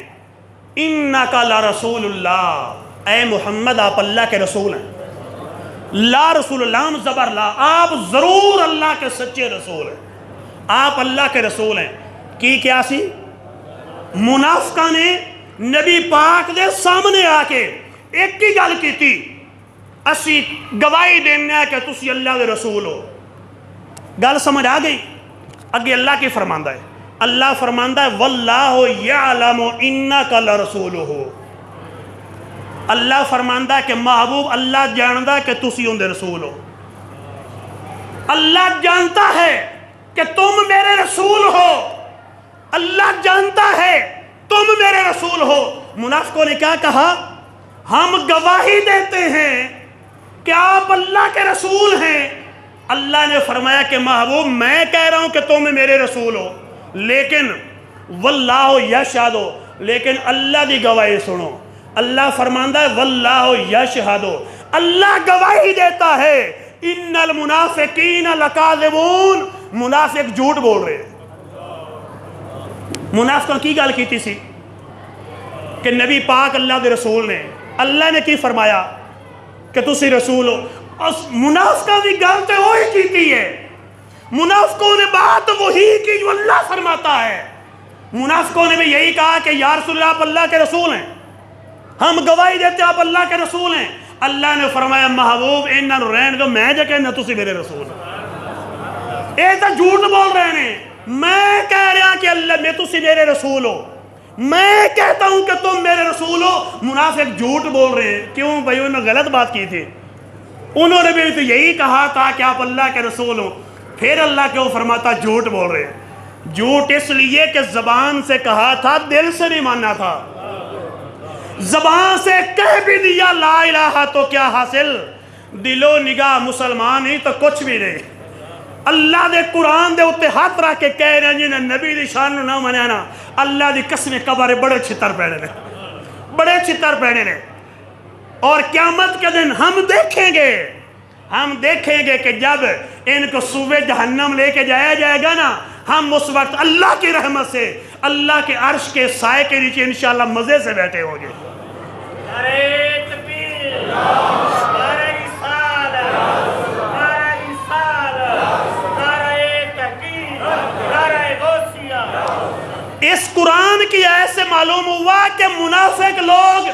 انکا لرسول اللہ، اے محمد آپ اللہ کے رسول ہیں۔ لا رسول اللہ زبر لا، آپ ضرور اللہ کے سچے رسول ہیں، آپ اللہ کے رسول ہیں۔ کی کیا سی؟ منافقہ نے نبی پاک دے سامنے آ کے ایک ہی گل کی تھی، اسی گواہی دینا ہے کہ تسی اللہ دے رسول ہو۔ گل سمجھ آ گئی؟ اگے اللہ کی فرماندہ ہے، اللہ فرماندہ ہے واللہ یعلم انکا لرسولہ، اللہ فرماندہ ہے کہ محبوب اللہ جاندہ ہے کہ تسی ان دے رسول ہو، اللہ جانتا ہے کہ تم میرے رسول ہو، اللہ جانتا ہے تم میرے رسول ہو۔ منافقوں نے کیا کہا؟ ہم گواہی دیتے ہیں کہ آپ اللہ کے رسول ہیں۔ اللہ نے فرمایا کہ محبوب میں کہہ رہا ہوں کہ تم میرے رسول ہو، لیکن واللہ یشہد، لیکن اللہ دی گواہی سنو۔ اللہ فرماندہ ہے واللہ یشہد، اللہ گواہی دیتا ہے ان المنافقین لکاذبون، منافق جھوٹ بول رہے ہیں۔ منافقوں کی گل کیتی سی کہ نبی پاک اللہ دے رسول نے، اللہ نے کی فرمایا کہ تسی رسول ہو، اور منافقوں کی گل تے وہی کیتی ہے، منافقوں نے بات وہی کی جو اللہ فرماتا ہے۔ منافقوں نے بھی یہی کہا کہ یا رسول اللہ آپ اللہ کے رسول ہیں، ہم گواہی دیتے آپ اللہ کے رسول ہیں۔ اللہ نے فرمایا محبوب انہاں نوں رہن دو، میں جے کہنا تسی میرے رسول ہیں، اے تو جھوٹ بول رہے ہیں۔ میں کہہ رہا کہ اللہ میں تسی میرے رسول ہو، میں کہتا ہوں کہ تم میرے رسول ہو۔ منافق جھوٹ بول رہے ہیں، کیوں بھائی؟ انہوں نے غلط بات کی تھی، انہوں نے بھی تو یہی کہا تھا کہ آپ اللہ کے رسول ہو، پھر اللہ کیوں فرماتا جھوٹ بول رہے ہیں؟ جھوٹ اس لیے کہ زبان سے کہا تھا، دل سے نہیں ماننا تھا۔ زبان سے کہہ بھی دیا لا الہ تو کیا حاصل، دل و نگاہ مسلمان ہی تو کچھ بھی نہیں۔ اللہ دے قرآن دے اتے ہاتھ رکھ کے کہہ رہے ہیں جنہیں نبی دی شان نہ منانا، اللہ دی قسم قبر بڑے چھتر پیڑے نے، بڑے چھتر پیڑے نے۔ اور قیامت کے دن ہم دیکھیں گے کہ جب ان کو صوبے جہنم لے کے جایا جائے گا نا، ہم اس وقت اللہ کی رحمت سے اللہ کے عرش کے سائے کے نیچے انشاءاللہ مزے سے بیٹھے ہوں گے۔ نعرہ تکبیر، نعرہ رسالت، نعرہ رسالت، نعرہ تحقیق، نعرہ غوثیہ۔ اس قرآن کی آیت سے معلوم ہوا کہ منافق لوگ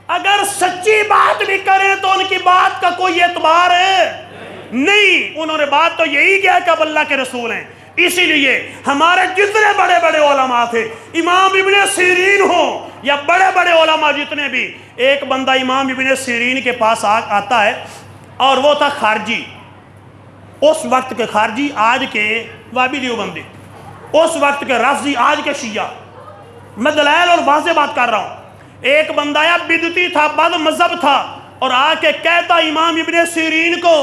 اگر سچی بات بھی کریں تو ان کی بات کا کوئی اعتبار ہے نہیں۔ انہوں نے بات تو یہی کیا کہ اب اللہ کے رسول ہیں۔ اسی لیے ہمارے جتنے بڑے بڑے علماء تھے، امام ابن سیرین ہوں یا بڑے بڑے علماء جتنے بھی، ایک بندہ امام ابن سیرین کے پاس آتا ہے اور وہ تھا خارجی، اس وقت کے خارجی، آج کے وابی دیوبندی، اس وقت کے رافضی، آج کے شیعہ۔ میں دلائل اور واضح بات کر رہا ہوں۔ ایک بندہ یا بدعتی تھا، بد مذہب تھا، اور آ کے کہتا امام ابن سیرین کو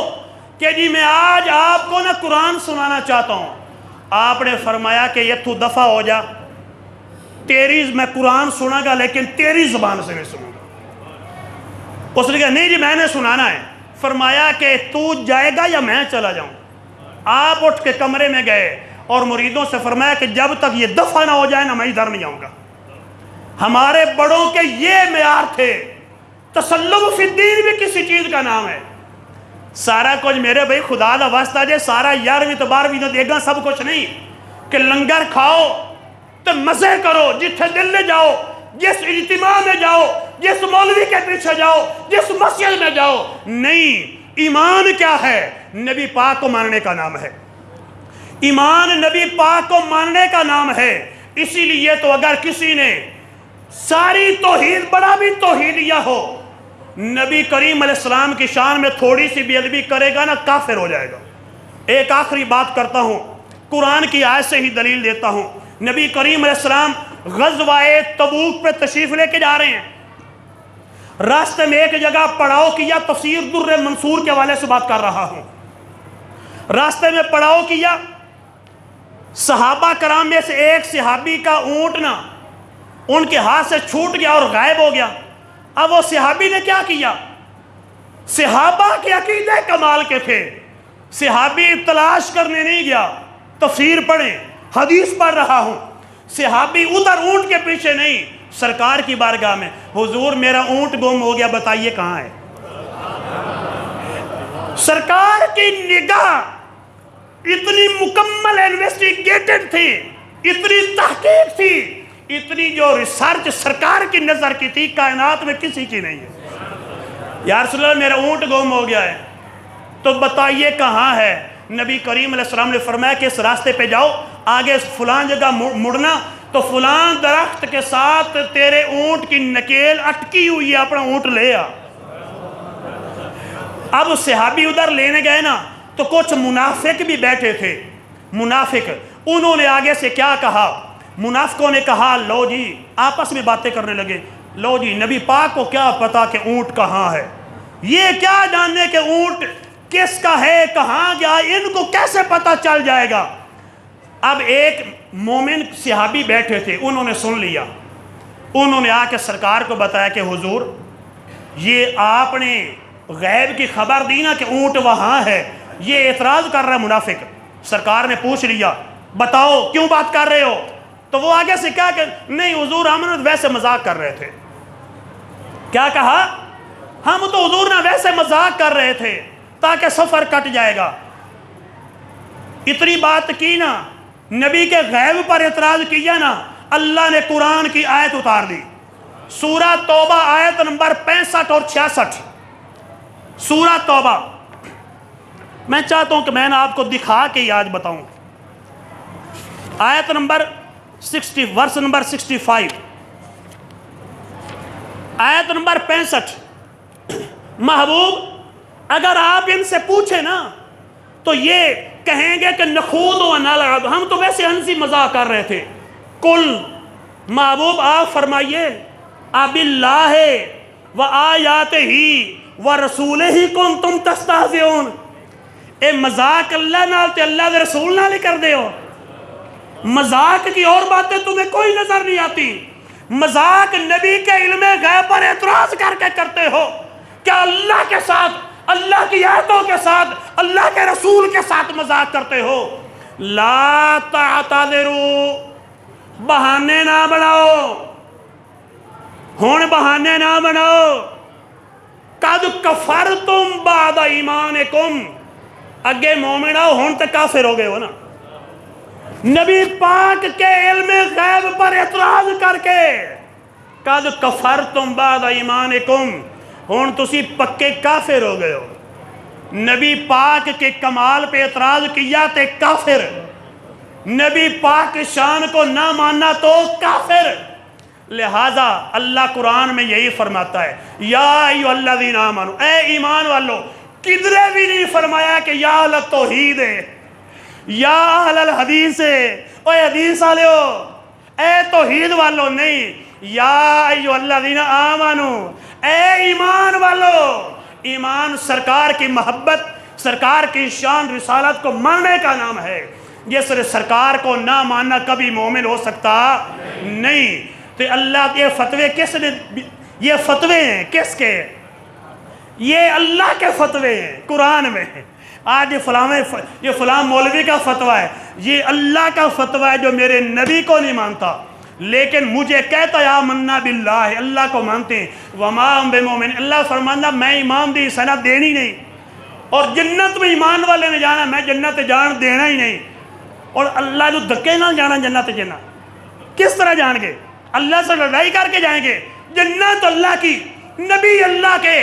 کہ جی میں آج آپ کو نا قرآن سنانا چاہتا ہوں۔ آپ نے فرمایا کہ یہ تو دفع ہو جا، تیری میں قرآن سنا گا لیکن تیری زبان سے نہیں سنوں گا۔ اس نے کہا نہیں جی میں نے سنانا ہے۔ فرمایا کہ تو جائے گا یا میں چلا جاؤں؟ آپ اٹھ کے کمرے میں گئے اور مریدوں سے فرمایا کہ جب تک یہ دفع نہ ہو جائے نا میں ادھر نہیں جاؤں گا۔ ہمارے بڑوں کے یہ معیار تھے۔ تسلب فی الدین بھی کسی چیز کا نام ہے۔ سارا کچھ میرے بھائی خدا دا واسطہ جے سارا 11ویں تو 12ویں تو دے گا سب کچھ نہیں کہ لنگر کھاؤ تو مزے کرو، جتھے دل میں جاؤ، جس اجتماع میں جاؤ، جس مولوی کے پیچھے جاؤ، جس مسجد میں جاؤ، نہیں۔ ایمان کیا ہے؟ نبی پاک کو ماننے کا نام ہے۔ ایمان نبی پاک کو ماننے کا نام ہے۔ اسی لیے تو اگر کسی نے ساری توحید بڑا بھی توحیدیہ ہو، نبی کریم علیہ السلام کی شان میں تھوڑی سی بے ادبی کرے گا نا، کافر ہو جائے گا۔ ایک آخری بات کرتا ہوں، قرآن کی آیت سے ہی دلیل دیتا ہوں۔ نبی کریم علیہ السلام غزوہ تبوک پہ تشریف لے کے جا رہے ہیں، راستے میں ایک جگہ پڑاؤ کیا، تفسیر در منصور کے حوالے سے بات کر رہا ہوں۔ راستے میں پڑاؤ کیا، صحابہ کرام میں سے ایک صحابی کا اونٹ نا ان کے ہاتھ سے چھوٹ گیا اور غائب ہو گیا۔ اب وہ صحابی نے کیا کیا؟ صحابہ کے عقیدے کمال کے تھے، صحابی تلاش کرنے نہیں گیا، تفسیر پڑھیں، حدیث پڑھ رہا ہوں، صحابی ادھر اونٹ کے پیچھے نہیں، سرکار کی بارگاہ میں، حضور میرا اونٹ گم ہو گیا، بتائیے کہاں ہے؟ سرکار کی نگاہ اتنی مکمل انویسٹیگیٹڈ تھی، اتنی تحقیق تھی، اتنی جو ریسرچ سرکار کی نظر کی تھی، کائنات میں کسی کی نہیں ہے۔ یا رسول اللہ میرا اونٹ گم ہو گیا ہے، تو بتائیے کہاں ہے؟ نبی کریم علیہ السلام نے فرمایا کہ اس راستے پہ جاؤ، آگے فلان جگہ مڑنا تو فلان درخت کے ساتھ تیرے اونٹ کی نکیل اٹکی ہوئی ہے، اپنا اونٹ لے آ۔ اب صحابی ادھر لینے گئے نا تو کچھ منافق بھی بیٹھے تھے، منافق، انہوں نے آگے سے کیا کہا؟ منافقوں نے کہا لو جی، آپس میں باتیں کرنے لگے، لو جی نبی پاک کو کیا پتا کہ اونٹ کہاں ہے، یہ کیا جاننے کہ اونٹ کس کا ہے، کہاں گیا، ان کو کیسے پتا چل جائے گا؟ اب ایک مومن صحابی بیٹھے تھے، انہوں نے سن لیا، انہوں نے آ کے سرکار کو بتایا کہ حضور یہ آپ نے غیب کی خبر دی نا کہ اونٹ وہاں ہے، یہ اعتراض کر رہا ہے منافق۔ سرکار نے پوچھ لیا بتاؤ کیوں بات کر رہے ہو؟ تو وہ آگے سے کہا کہ نہیں حضور ہم ویسے مذاق کر رہے تھے۔ کیا کہا؟ ہم تو حضور نہ ویسے مذاق کر رہے تھے تاکہ سفر کٹ جائے گا۔ اتنی بات کی نا، نبی کے غیب پر اعتراض کیا نا، اللہ نے قرآن کی آیت اتار دی، سورہ توبہ آیت نمبر 65 اور 66۔ سورہ توبہ، میں چاہتا ہوں کہ میں نے آپ کو دکھا کے ہی آج بتاؤں۔ آیت نمبر 60، ورس نمبر 65، آیت نمبر 65۔ محبوب اگر آپ ان سے پوچھیں نا تو یہ کہیں گے کہ نخوض و نلعب، ہم تو ویسے ہنسی مذاق کر رہے تھے۔ کل محبوب آپ فرمائیے اب اللہ و آیاتہ و رسولہ کنتم تستہزئون، اے مذاق اللہ نال تے اللہ دے رسول نال ہی کر دے ہو، مذاق کی اور باتیں تمہیں کوئی نظر نہیں آتی، مذاق نبی کے علم غیب پر اعتراض کر کے کرتے ہو، کیا اللہ کے ساتھ، اللہ کی آیتوں کے ساتھ، اللہ کے رسول کے ساتھ مذاق کرتے ہو؟ لا تعتذروا، بہانے نہ بناؤ، ہون بہانے نہ بناؤ، قد کفرتم بعد ایمانکم، اگے مومن آؤ ہون تک کافر ہو گئے ہو نا۔ نبی پاک کے علم غیب پر اعتراض کر کے قد کفرتم بعد ایمانکم، ہون تسی پکے کافر ہو گئے ہو۔ نبی پاک کے کمال پہ اعتراض کیا تے کافر، نبی پاک کی شان کو نہ ماننا تو کافر۔ لہذا اللہ قرآن میں یہی فرماتا ہے یا ایھا الذین آمنو، اے ایمان والو، کدھرے بھی نہیں فرمایا کہ یا اہل توحید ہے، یا اہل الحدیث ہے، اے حدیث والے ہو، اے توحید والو، نہیں، یا ایھا الذین آمنو، اے ایمان والو۔ ایمان سرکار کی محبت، سرکار کی شان رسالت کو ماننے کا نام ہے، جس نے سرکار کو نہ ماننا کبھی مومن ہو سکتا نہیں۔ تو اللہ یہ فتوے کس نے، یہ فتوے ہیں کس کے؟ یہ اللہ کے فتوے ہیں قرآن میں۔ آج یہ فلاں مولوی کا فتویٰ ہے، یہ اللہ کا فتویٰ ہے جو میرے نبی کو نہیں مانتا لیکن مجھے کہتا ہے آمنا باللہ، اللہ کو مانتے ہیں، وما ہم بمومن، اللہ فرماندہ میں ایمان دی سند دینی نہیں، اور جنت میں ایمان والے نے جانا، میں جنت جان دینا ہی نہیں، اور اللہ جو دھکے نہ جانا جنت جانا، کس طرح جان گے؟ اللہ سے لڑائی کر کے جائیں گے؟ جنت اللہ کی، نبی اللہ کے،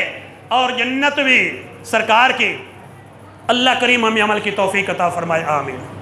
اور جنت بھی سرکار کے۔ اللہ کریم ہمیں عمل کی توفیق عطا فرمائے، آمین۔